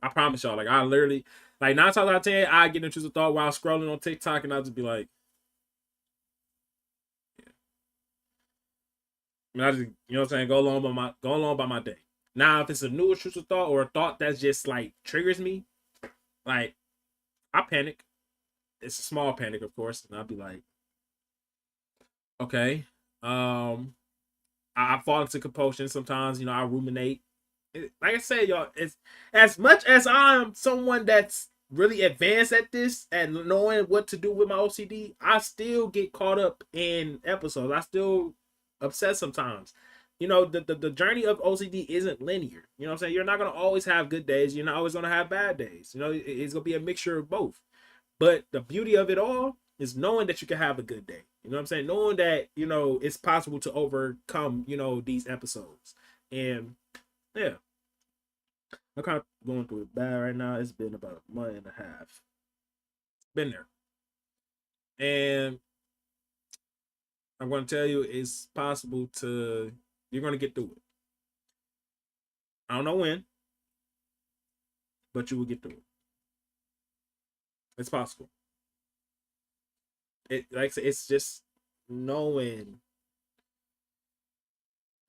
I promise y'all, like I literally, like 9 times out of 10, I get an intrusive thought while scrolling on TikTok, and I'll just be like, I mean, I just, you know what I'm saying, go along by my day. Now, if it's a new intrusive thought or a thought that's just like triggers me, like I panic. It's a small panic, of course, and I'll be like, okay, I fall into compulsion sometimes. You know, I ruminate. Like I said, y'all, it's as much as I'm someone that's really advanced at this and knowing what to do with my OCD, I still get caught up in episodes. I still upset sometimes. You know, the journey of OCD isn't linear. You know what I'm saying? You're not gonna always have good days. You're not always gonna have bad days. You know, it's gonna be a mixture of both. But the beauty of it all is knowing that you can have a good day. You know what I'm saying? Knowing that, you know, it's possible to overcome, you know, these episodes. And yeah, I'm kind of going through it bad right now. It's been about a month and a half. Been there. And I'm going to tell you, it's possible you're going to get through it. I don't know when, but you will get through it. It's possible. Like I said, it's just knowing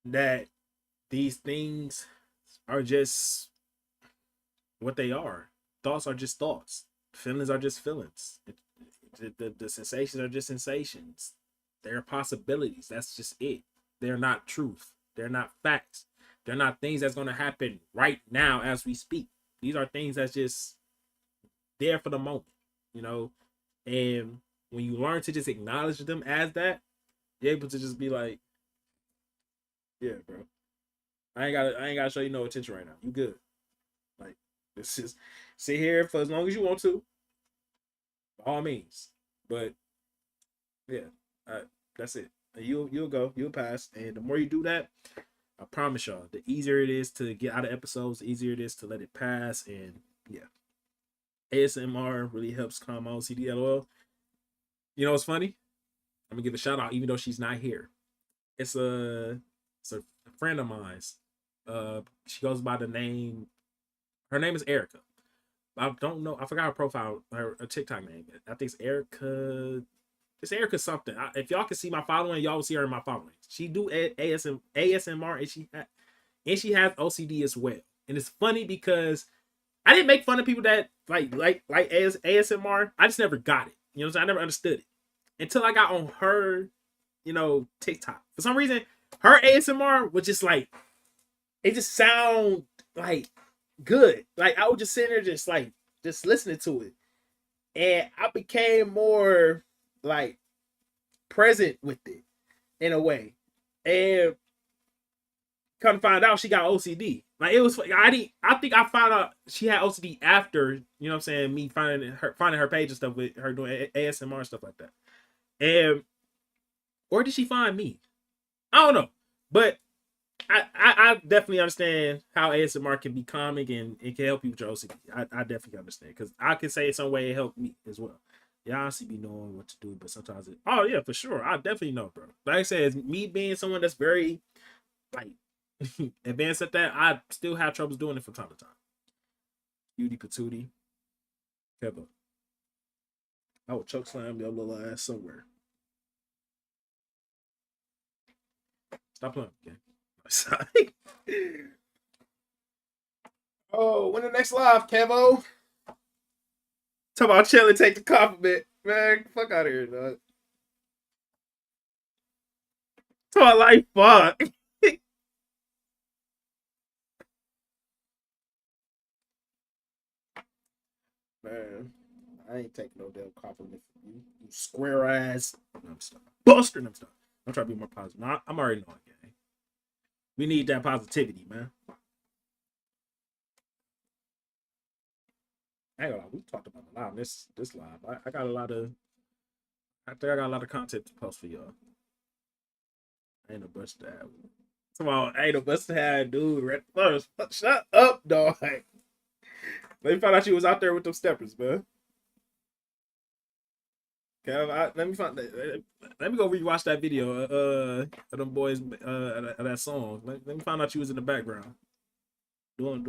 that these things are just what they are. Thoughts are just thoughts. Feelings are just feelings. The sensations are just sensations. They're possibilities. That's just it. They're not truth. They're not facts. They're not things that's going to happen right now as we speak. These are things that's just there for the moment, you know? And when you learn to just acknowledge them as that, you're able to just be like, yeah, bro. I ain't gotta show you no attention right now. You good. Like, this is sit here for as long as you want to, by all means. But yeah, that's it. You'll go, you'll pass, and the more you do that, I promise y'all, the easier it is to get out of episodes, the easier it is to let it pass, and yeah, ASMR really helps calm my OCD. LOL. You know what's funny? I'm gonna give a shout out, even though she's not here. It's a friend of mine's. She goes by the name. Her name is Erica. I don't know. I forgot her profile, her TikTok name. I think it's Erica. It's Erica something. If y'all can see my following, y'all will see her in my following. She do ASMR, and she has OCD as well. And it's funny because I didn't make fun of people that like ASMR. I just never got it. You know what I'm saying? I never understood it until I got on her, you know, TikTok. For some reason, her ASMR was just like it just sound like good. Like I would just sit there just listening to it. And I became more like present with it in a way. And come to find out she got OCD. Like it was I think I found out she had OCD after, you know what I'm saying, me finding her page and stuff with her doing ASMR and stuff like that. And or did she find me? I don't know. But I definitely understand how ASMR can be calming and it can help you with your OCD. I definitely understand because I can say in some way it helped me as well. Yeah, I honestly be knowing what to do, but sometimes oh yeah, for sure. I definitely know, bro. Like I said, me being someone that's very like advanced at that, I still have troubles doing it from time to time. Beauty patootie. Kevo. I would choke slam your little ass somewhere. Stop playing, okay? Oh, when the next live, Kevo? Talk about chilling, take the compliment. Man, fuck out of here, dog. Talk about life, fuck. Man, I ain't taking no damn compliment from you. You square ass. No, I'm stuck. Buster, I'm stuck. I'm trying to be more positive. No, I'm already knowing, gang. We need that positivity, man. I ain't gonna lie, we talked about a lot on this live. I got a lot of I think I got a lot of content to post for y'all. Ain't no bust that. Come on, ain't no bust that, dude. Red first. Shut up, dog. Let me find out you was out there with them steppers, man. Okay, let me find. Let me go rewatch that video. Of them boys. Of that song. Let me find out you was in the background doing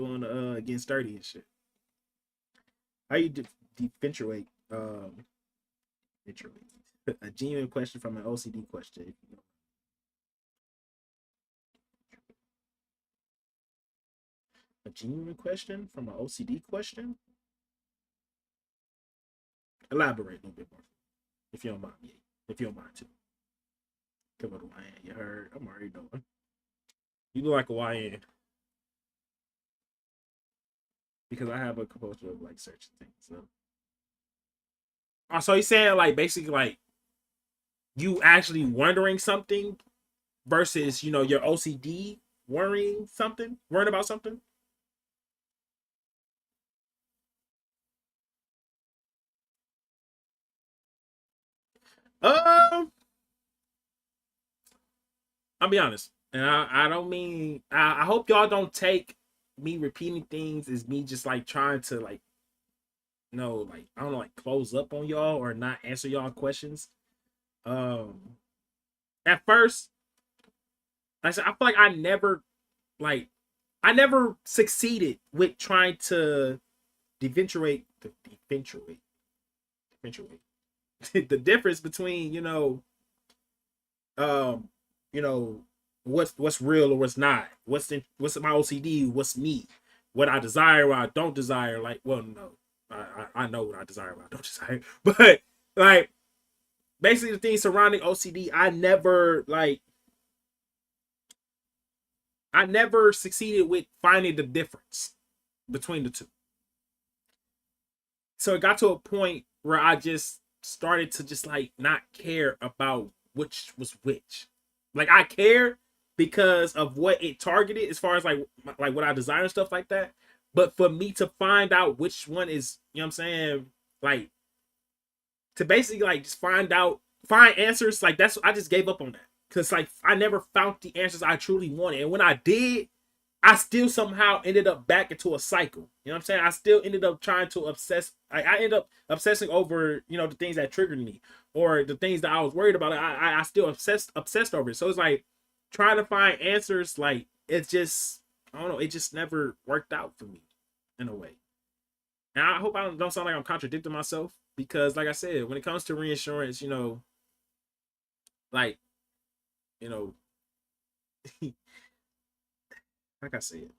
getting sturdy and shit. How you differentiate a genuine question from an OCD question? genuine question from an OCD question? Elaborate a little bit more, if you don't mind. Yeah, if you don't mind too. Come on, YN. You heard? I'm already knowing. You look like a YN because I have a compulsion of like searching things. So, so he's saying like basically like you actually wondering something versus your OCD worrying about something. Um, I'll be honest, and I don't mean I hope y'all don't take me repeating things as me just like trying to like like I don't know like close up on y'all or not answer y'all questions. Um, at first, like I said, I feel like like I never succeeded with trying to eventuate the difference between um you know what's real or what's not, what's my OCD, what's me, what I desire, what I don't desire. Like, well, no, I know what I desire, what I don't desire, but like basically the things surrounding OCD, I never succeeded with finding the difference between the two. So it got to a point where I just started to just like not care about which was which. Like I care because of what it targeted as far as like what I desire and stuff like that. But for me to find out which one is, what I'm saying, like to basically like just find answers, like that's I just gave up on that. Cause like I never found the answers I truly wanted. And when I did, I still somehow ended up back into a cycle. You know what I'm saying? I still ended up trying to obsess. I ended up obsessing over, the things that triggered me or the things that I was worried about. I still obsessed over it. So it's like trying to find answers. Like it's just, I don't know. It just never worked out for me in a way. And I hope I don't sound like I'm contradicting myself because, like I said, when it comes to reinsurance, like, you know, like I said,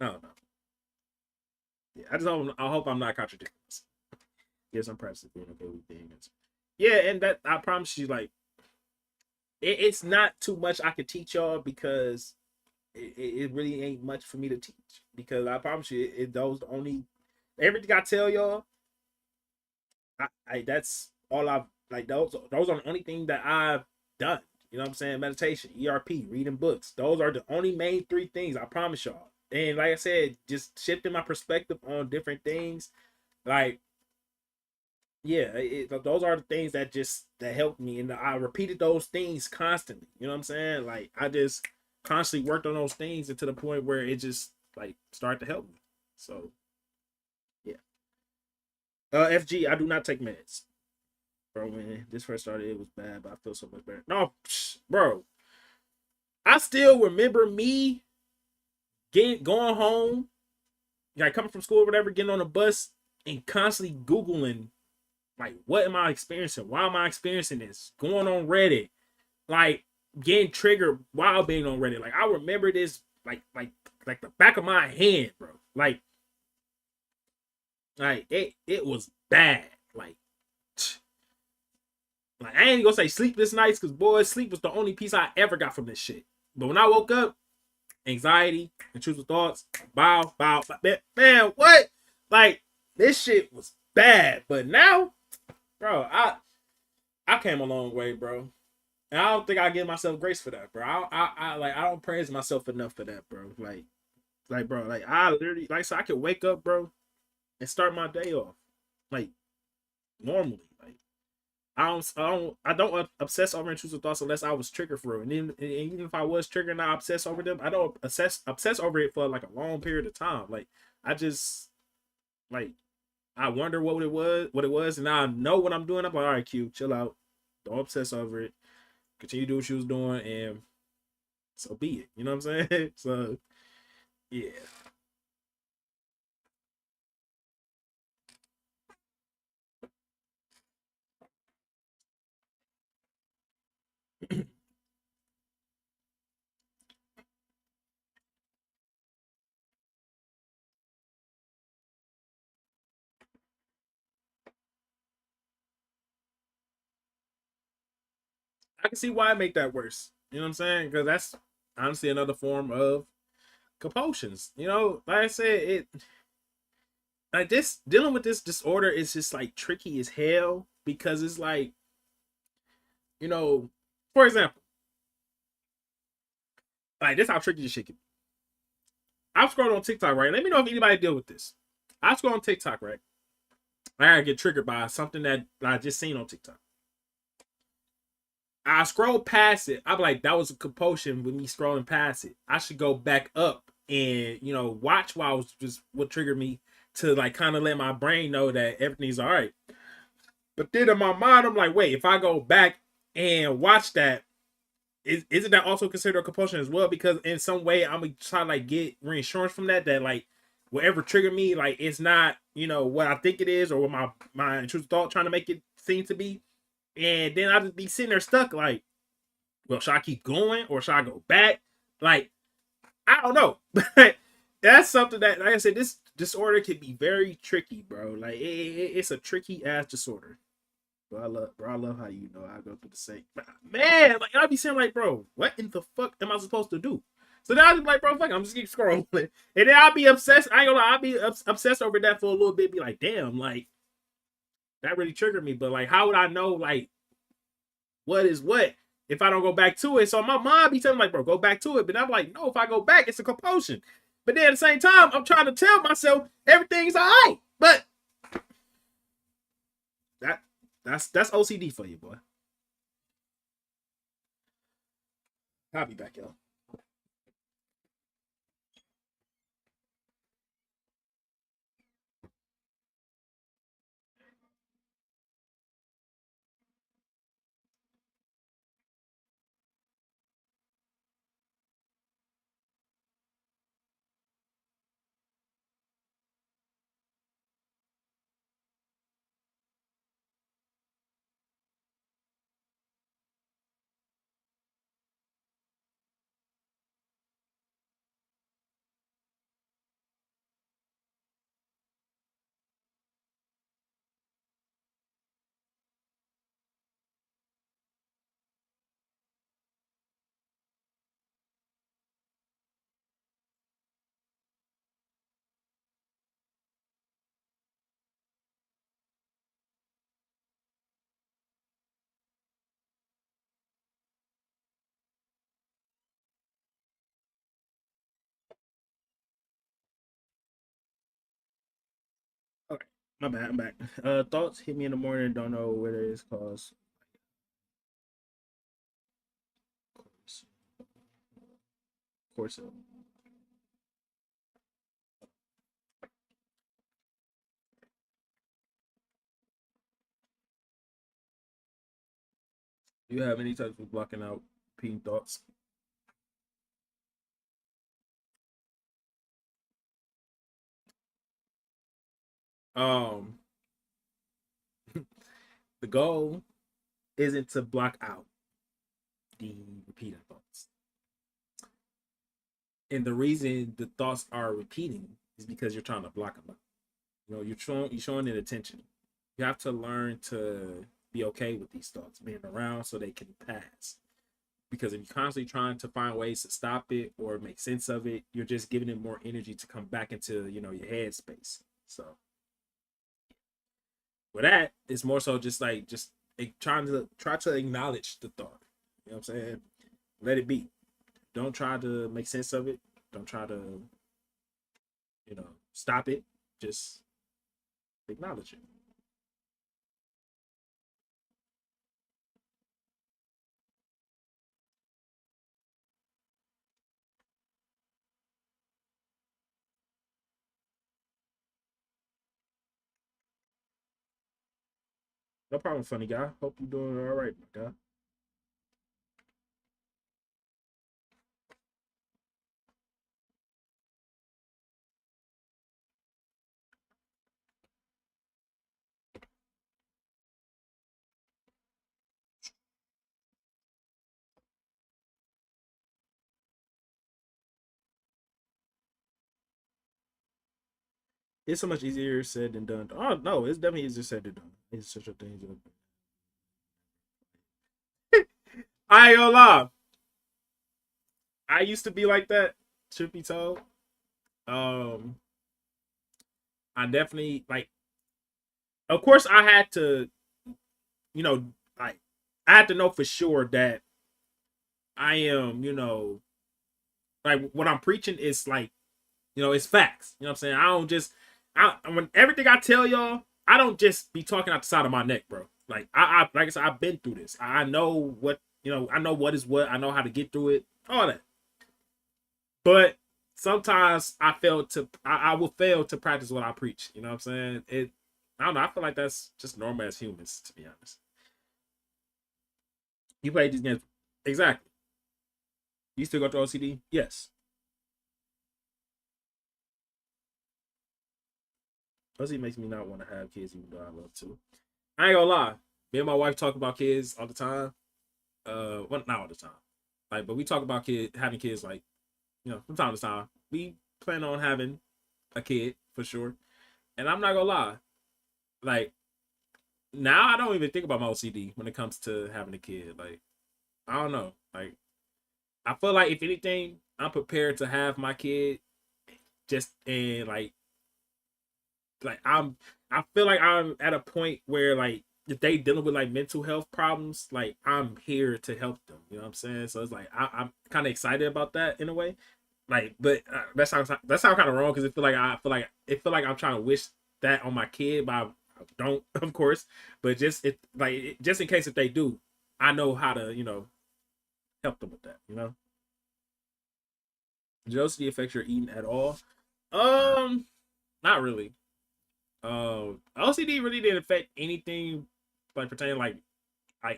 I don't know. Yeah, I hope I'm not contradicting myself. Yes, I'm practicing being okay with things. Yeah, and that I promise you, like it's not too much I could teach y'all because it really ain't much for me to teach. Because I promise you, those the only everything I tell y'all, that's all I've like those are the only thing that I've done. You know what I'm saying? Meditation, ERP, reading books. Those are the only main three things I promise y'all. And like I said, just shifting my perspective on different things, like yeah, those are the things that helped me, and I repeated those things constantly. You know what I'm saying? Like I just constantly worked on those things, and to the point where it just like started to help me. So yeah. FG, I do not take meds, bro. When this first started, it was bad, but I feel so much better. No, bro, I still remember me getting going home, like coming from school or whatever, getting on a bus and constantly googling like what am I experiencing? Why am I experiencing this? Going on Reddit, like getting triggered while being on Reddit. Like I remember this like the back of my hand, bro. Like it was bad. Like I ain't gonna say sleepless nights because boy, sleep was the only piece I ever got from this shit. But when I woke up, anxiety, intrusive thoughts, bow, man, what? Like this shit was bad. But now, bro, I came a long way, bro. And I don't think I give myself grace for that, bro. I don't praise myself enough for that, bro. Like bro, like I literally like so I could wake up, bro, and start my day off like normally. Like I don't obsess over intrusive thoughts unless I was triggered for it. And even if I was triggered and I obsess over them, I don't obsess over it for like a long period of time. Like I just like I wonder what it was, and now I know what I'm doing. I'm like, all right, Q, chill out. Don't obsess over it. Continue to do what she was doing, and so be it. You know what I'm saying? So yeah. I can see why I make that worse. You know what I'm saying? Because that's honestly another form of compulsions. You know, like I said, it like this dealing with this disorder is just like tricky as hell because it's like, you know, for example, like this how tricky this shit can be. I've scrolled on TikTok, right? Let me know if anybody deal with this. I scroll on TikTok, right? I gotta get triggered by something that I just seen on TikTok. I scroll past it. I'm like, that was a compulsion with me scrolling past it. I should go back up and watch while I was just what triggered me to like kind of let my brain know that everything's all right. But then in my mind, I'm like, wait, if I go back and watch that, isn't that also considered a compulsion as well? Because in some way, I'm gonna try to like get reinsurance from that like whatever triggered me, like it's not what I think it is or what my intrusive thought trying to make it seem to be. And then I just be sitting there stuck, like, well, should I keep going or should I go back? Like, I don't know. That's something that, like I said, this disorder can be very tricky, bro. Like, it's a tricky ass disorder. Bro, I love how I go through the same. Man, like I'll be saying, like, bro, what in the fuck am I supposed to do? So then I'll be like, bro, fuck, I'm just keep scrolling, and then I'll be obsessed. I ain't gonna lie, I'll be obsessed over that for a little bit. Be like, damn, like that really triggered me. But like, how would I know, like, what is what if I don't go back to it? So my mom be telling me, like, bro, go back to it. But I'm like, no, if I go back, it's a compulsion. But then at the same time, I'm trying to tell myself everything's all right. But that's OCD for you, boy. I'll be back, y'all. Okay, my bad. I'm back. Thoughts hit me in the morning. Don't know what it is. Cause of course. Do you have any type of blocking out repeating thoughts? Um, the goal isn't to block out the repeating thoughts, and the reason the thoughts are repeating is because you're trying to block them out. You're showing it attention. You have to learn to be okay with these thoughts being around so they can pass. Because if you're constantly trying to find ways to stop it or make sense of it, you're just giving it more energy to come back into your head space. So with that, it's more so just like try to acknowledge the thought. You know what I'm saying? Let it be. Don't try to make sense of it. Don't try to stop it. Just acknowledge it. No problem, funny guy. Hope you're doing all right, my guy. It's so much easier said than done. Oh no, it's definitely easier said than done. It's such a thing. I ain't gonna lie. I used to be like that. Truth be told, um, I definitely like. Of course, I had to, you know, like I had to know for sure that I am, like what I'm preaching is like, it's facts. You know what I'm saying? I don't just, when everything I tell y'all, I don't just be talking out the side of my neck, bro. Like like I said, I've been through this. I know what, I know what is what. I know how to get through it. All that. But sometimes I will fail to practice what I preach. You know what I'm saying? I don't know. I feel like that's just normal as humans, to be honest. You play these games. Exactly. You still go to OCD? Yes. OCD makes me not want to have kids, even though I love to. I ain't gonna lie. Me and my wife talk about kids all the time. Well, not all the time. Like, but we talk about having kids, like, from time to time. We plan on having a kid for sure. And I'm not gonna lie. Like, now I don't even think about my OCD when it comes to having a kid. Like, I don't know. Like, I feel like if anything, I'm prepared to have my kid just and I feel like I'm at a point where like if they dealing with like mental health problems, like I'm here to help them. You know what I'm saying? So it's like I'm kind of excited about that in a way. Like, but that sounds kind of wrong because I feel like I'm trying to wish that on my kid, but I don't, of course. But just in case if they do, I know how to help them with that. Jealousy affects your eating at all? Um, not really. OCD really didn't affect anything like pertaining like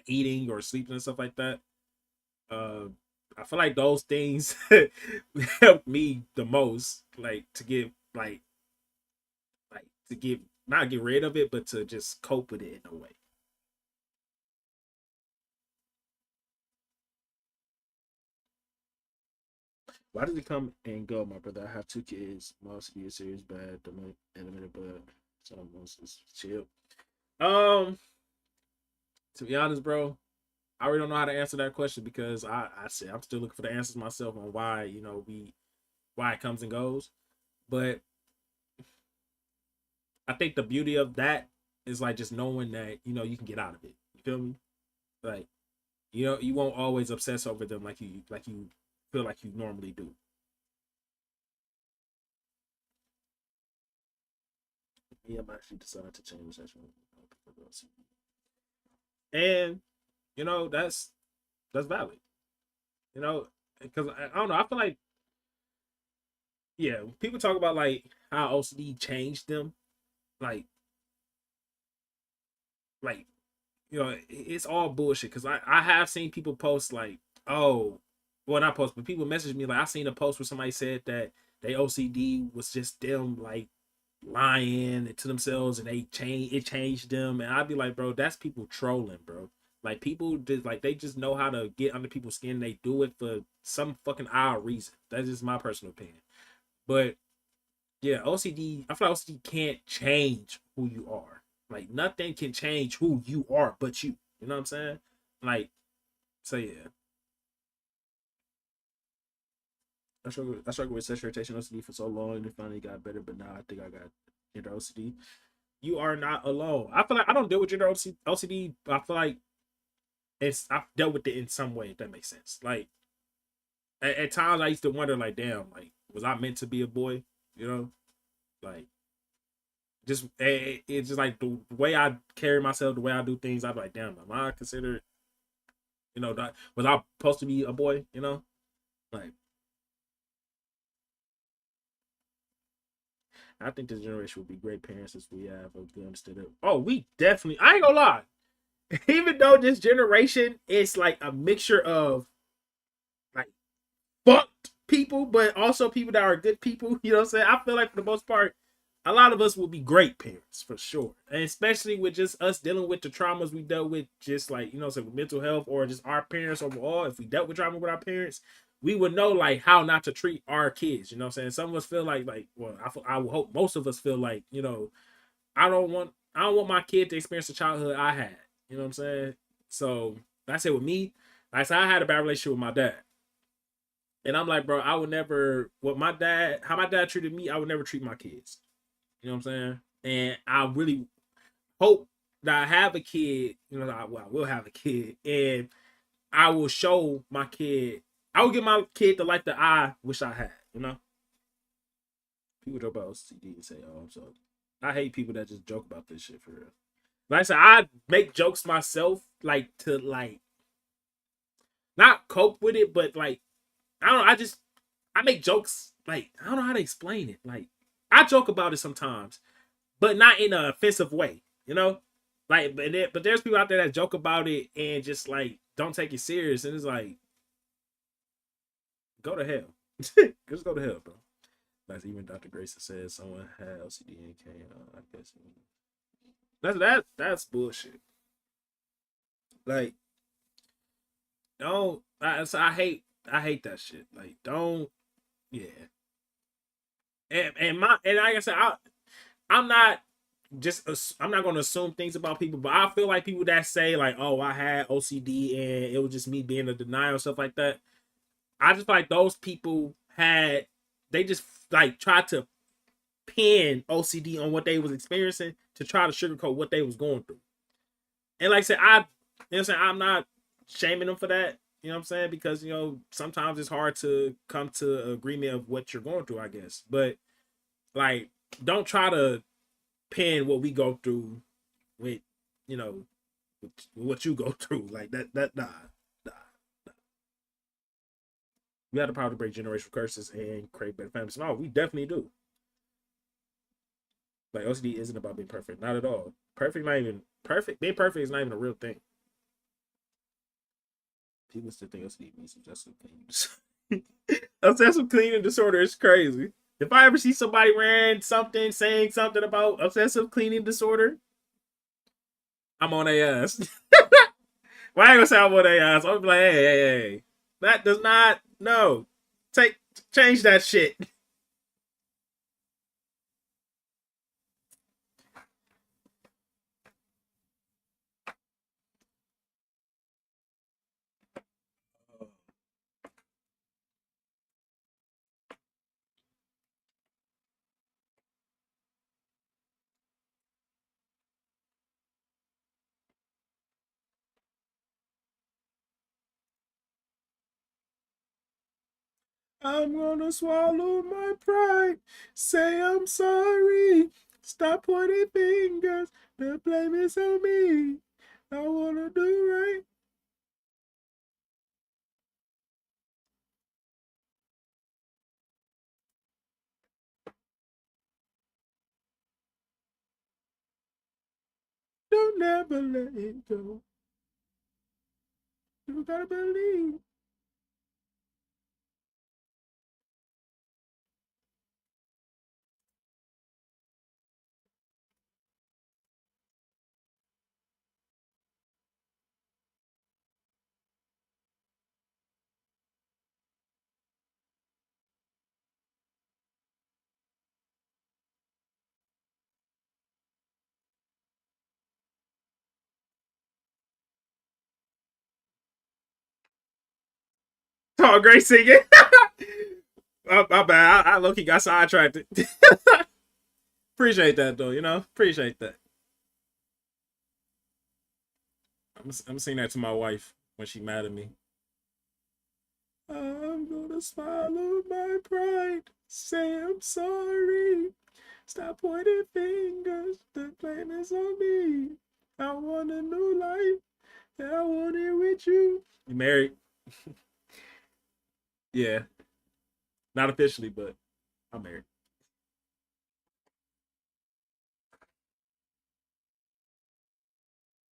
eating or sleeping and stuff like that. Uh, I feel like those things help me the most, like to get like to get not get rid of it, but to just cope with it in a way. Why does it come and go, my brother? I have two kids. Must be a serious bad in a minute, but some most is chill. Um, to be honest, bro, I really don't know how to answer that question because I said I'm still looking for the answers myself on why why it comes and goes. But I think the beauty of that is like just knowing that you can get out of it. You feel me? Like you won't always obsess over them like you feel like you normally do. Me, I'm actually decided to change that. And that's valid. Because I don't know. I feel like yeah, people talk about like how OCD changed them. Like like it's all bullshit because I have seen people post like, oh, well, not post, but people message me like I seen a post where somebody said that they OCD was just them like lying to themselves and it changed them, and I'd be like, bro, that's people trolling, bro. Like people just like they just know how to get under people's skin. They do it for some fucking odd reason. That's just my personal opinion. But yeah, OCD. I feel like OCD can't change who you are. Like nothing can change who you are but you. You know what I'm saying? Like so yeah. I struggled with sexual irritation OCD for so long and it finally got better, but now I think I got gender OCD. You are not alone. I feel like I don't deal with gender OCD, but I feel like I've dealt with it in some way, if that makes sense. Like at times I used to wonder, like, damn, like, was I meant to be a boy? You know? Like it's just like the way I carry myself, the way I do things, I'm like, damn, am I considered, that was I supposed to be a boy, Like I think this generation would be great parents as we have if we understood it. Oh, we definitely I ain't gonna lie. Even though this generation is like a mixture of like fucked people, but also people that are good people, you know what I'm saying? I feel like for the most part, a lot of us will be great parents for sure. And especially with just us dealing with the traumas we dealt with, just like, so with mental health or just our parents overall. If we dealt with trauma with our parents, we would know like how not to treat our kids. You know what I'm saying? Some of us feel like well, I would hope most of us feel like, I don't want my kid to experience the childhood I had. You know what I'm saying? So that's it with me. Like, so I had a bad relationship with my dad. And I'm like, bro, I would never, what my dad, how my dad treated me, I would never treat my kids. You know what I'm saying? And I really hope that I have a kid, you know, well, I will have a kid, and I will show my kid, I will give my kid the life that I wish I had, you know? People joke about OCD and say, oh, I'm so, I hate people that just joke about this shit for real. Like I said, I make jokes myself, like, to, like, not cope with it, but, like, I don't know, I make jokes, like, I don't know how to explain it. Like, I joke about it sometimes, but not in an offensive way, you know? Like, but there's people out there that joke about it and just like don't take it serious, and it's like, go to hell. Just go to hell, bro. Like even Dr. Grayson says someone had LCD and came. I guess that's bullshit. Like, don't. So I hate that shit. Like, don't. Yeah. And like I said, I'm not I'm not going to assume things about people, but I feel like people that say like, "Oh, I had OCD and it was just me being a denial," stuff like that. I just feel like those people had they just like tried to pin OCD on what they was experiencing to try to sugarcoat what they was going through. And like I said, you know what I'm saying, I'm not shaming them for that. You know what I'm saying? Because you know sometimes it's hard to come to agreement of what you're going through, I guess. But like, don't try to pin what we go through with, you know, with what you go through like that. Nah. We have the power to break generational curses and create better families. No, we definitely do. Like OCD isn't about being perfect, not at all. Perfect, not even perfect. Being perfect is not even a real thing. People still think OCD means obsessive cleaning. Obsessive cleaning disorder is crazy. If I ever see somebody wearing something, saying something about obsessive cleaning disorder, I'm on their ass. Well, I ain't gonna say I'm on their ass. I'm like, hey. That does not, no. Change that shit. I'm gonna swallow my pride. Say I'm sorry. Stop pointing fingers. The blame is on me. I wanna do right. Don't never let it go. You gotta believe. Oh, great singing. My bad. I low key got sidetracked. Appreciate that though. You know, appreciate that. I'm saying that to my wife when she mad at me. I'm gonna swallow my pride. Say I'm sorry. Stop pointing fingers. The blame is on me. I want a new life. I want it with you. You married? Yeah, not officially, but I'm married.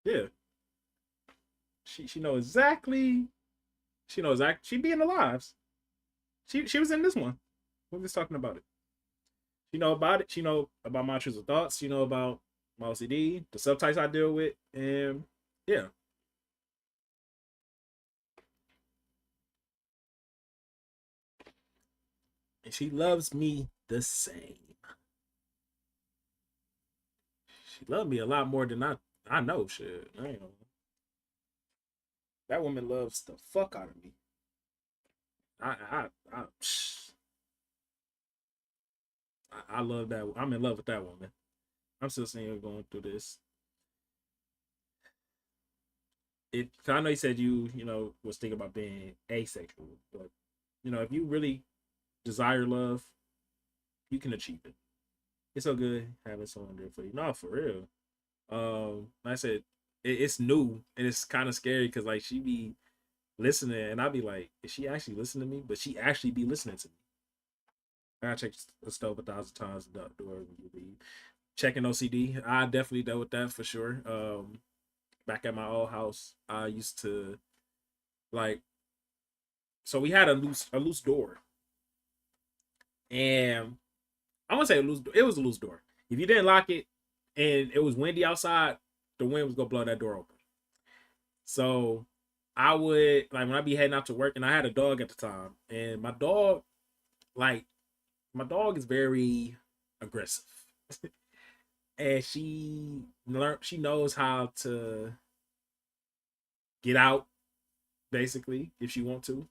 Yeah, she know exactly. She knows exactly. She be in the lives. She was in this one. We was talking about it. She know about it. She know about my intrusive thoughts. She know about my OCD, the subtypes I deal with, and yeah, and she loves me the same. She loved me a lot more than I know. Shit, I ain't know. That woman loves the fuck out of me. I I love that. I'm in love with that woman. I'm still seeing her going through this. It. 'Cause I know you said you know was thinking about being asexual, but you know if you really desire love, you can achieve it. It's so good having someone there for you. No, for real. Like I said, it's new and it's kind of scary because like she be listening and I'd be like, is she actually listening to me? But she actually be listening to me. I check the stove 1,000 times the door when you leave. Checking OCD. I definitely dealt with that for sure. Back at my old house, I used to like so we had a loose door. And I want to say a loose it was a loose door. If you didn't lock it and it was windy outside, the wind was gonna blow that door open. So I would like when I be heading out to work and I had a dog at the time and like my dog is very aggressive. And she knows how to get out basically if she want to,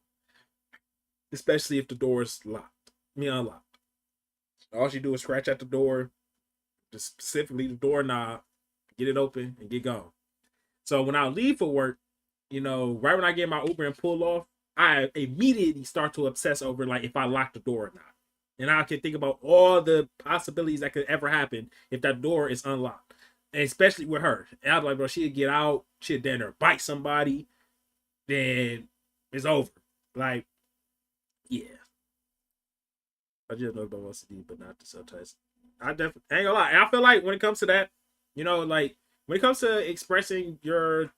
especially if the door is locked. I mean unlocked. All she do is scratch at the door, just specifically the doorknob, get it open and get gone. So when I leave for work, you know, right when I get my Uber and pull off, I immediately start to obsess over like if I lock the door or not. And I can think about all the possibilities that could ever happen if that door is unlocked. And especially with her. And I was like, bro, she'd get out, she'd then her bite somebody, then it's over. Like, yeah. I just know about OCD, but not the subtypes. I definitely ain't gonna lie. And I feel like when it comes to that, you know, like when it comes to expressing your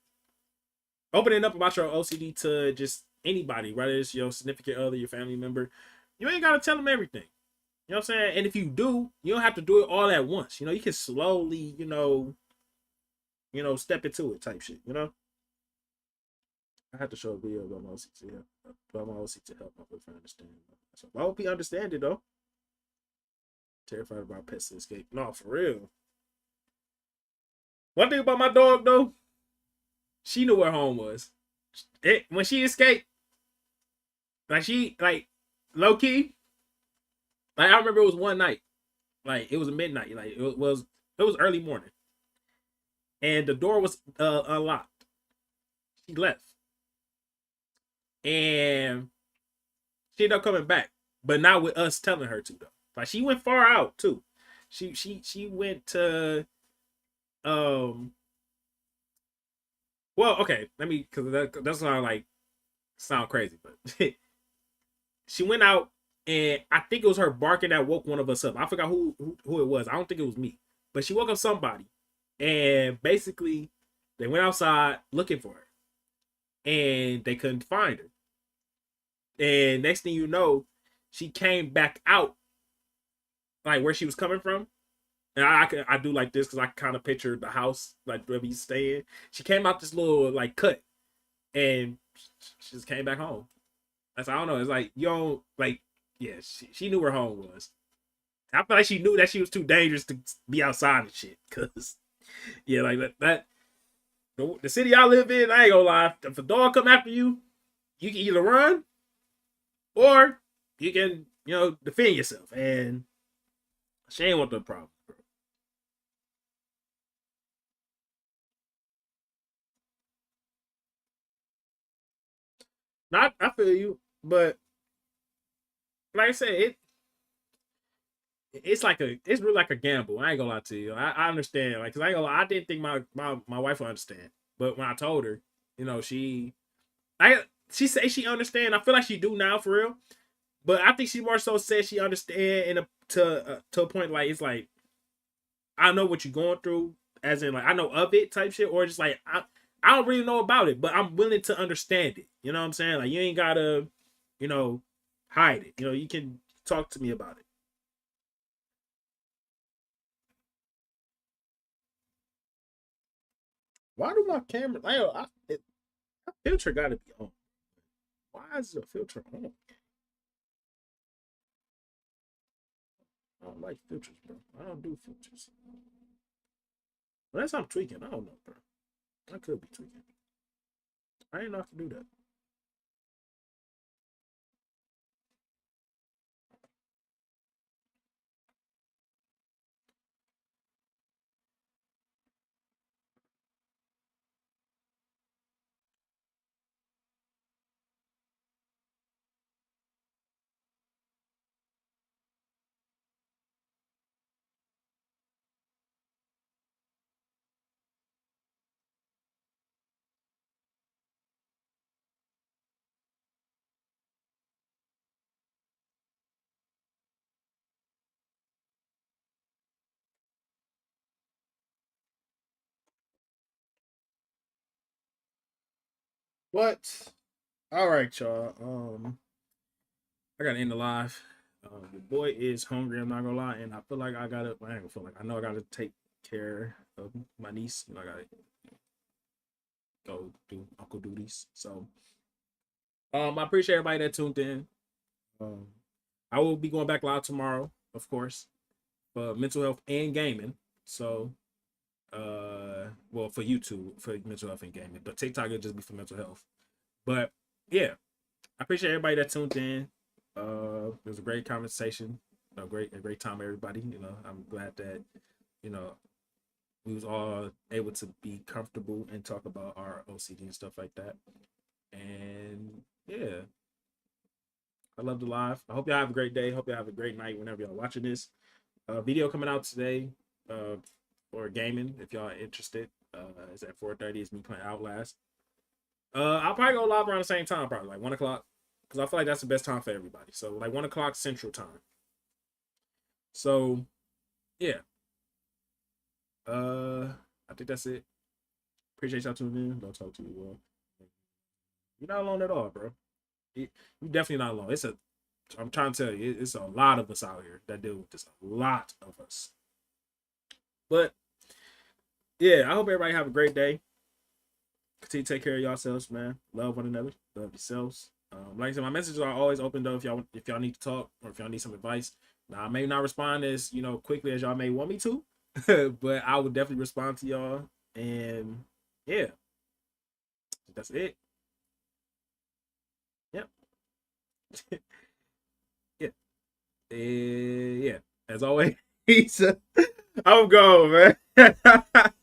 opening up about your OCD to just anybody, whether it's your significant other, your family member, you ain't gotta tell them everything. You know what I'm saying? And if you do, you don't have to do it all at once. You know, you can slowly, step into it type shit. You know, I had to show a video about my OCD, about my OCD to help my boyfriend understand. So I hope he understand it though. Terrified about pets to escape. No, for real. One thing about my dog though, she knew where home was. When she escaped, like she like low key. Like I remember it was one night, like it was midnight, like it was early morning, and the door was unlocked. She left, and she ended up coming back, but not with us telling her to though. Like she went far out too. She went to um. Well, okay, let me because that's not like sound crazy, but she went out and I think it was her barking that woke one of us up. I forgot who it was. I don't think it was me, but she woke up somebody, and basically they went outside looking for her, and they couldn't find her. And next thing you know, she came back out like where she was coming from. And I do like this because I kind of picture the house like where we staying. She came out this little like cut, and she just came back home. That's I don't know. It's like you don't like yeah. She knew where home was. I feel like she knew that she was too dangerous to be outside and shit. Cause yeah, like that the city I live in, I ain't gonna lie. If a dog come after you, you can either run or you can defend yourself. And she ain't want the problem, bro. Not I feel you, but like I said, it's really like a gamble. I ain't gonna lie to you. I understand, like, cause I ain't gonna lie, I didn't think my wife would understand, but when I told her, you know, I she say she understand. I feel like she do now for real, but I think she more so said she understand to a point like it's like I know what you're going through, as in like I know of it type shit, or just like I don't really know about it, but I'm willing to understand it. You know what I'm saying? Like you ain't gotta, you know, hide it. You know, you can talk to me about it. Why do my camera? My filter got to be on. Why is the filter on? I don't like filters, bro. I don't do filters. Unless I'm tweaking. I don't know, bro. I could be tweaking. I didn't know how to do that. But all right, y'all. I gotta end the live. The boy is hungry. I'm not gonna lie, and I feel like I gotta. I ain't gonna feel like I know I gotta take care of my niece. I gotta go do uncle duties. So, I appreciate everybody that tuned in. Um, I will be going back live tomorrow, of course, for mental health and gaming. So, well, for YouTube for mental health and gaming, but TikTok will just be for mental health. But yeah, I appreciate everybody that tuned in. It was a great conversation, a great time, everybody. I'm glad that you know we was all able to be comfortable and talk about our OCD and stuff like that. And yeah, I love the live. I hope y'all have a great day. Hope y'all have a great night whenever y'all watching this. Video coming out today for gaming. If y'all are interested, it's at 4:30. It's me playing Outlast. I'll probably go live around the same time, probably like 1 o'clock, because I feel like that's the best time for everybody. So like 1 o'clock Central Time. So yeah, I think that's it. Appreciate y'all tuning in. Don't talk to you. Well, you're not alone at all, bro. You're definitely not alone. I'm trying to tell you, it's a lot of us out here that deal with this. A lot of us. But yeah, I hope everybody have a great day. Continue to take care of yourselves, man. Love one another. Love yourselves. Like I said, my messages are always open though. If y'all need to talk or if y'all need some advice. Now I may not respond as quickly as y'all may want me to, but I would definitely respond to y'all. And yeah, that's it. Yep. Yeah. Yeah. As always, I'm going, man.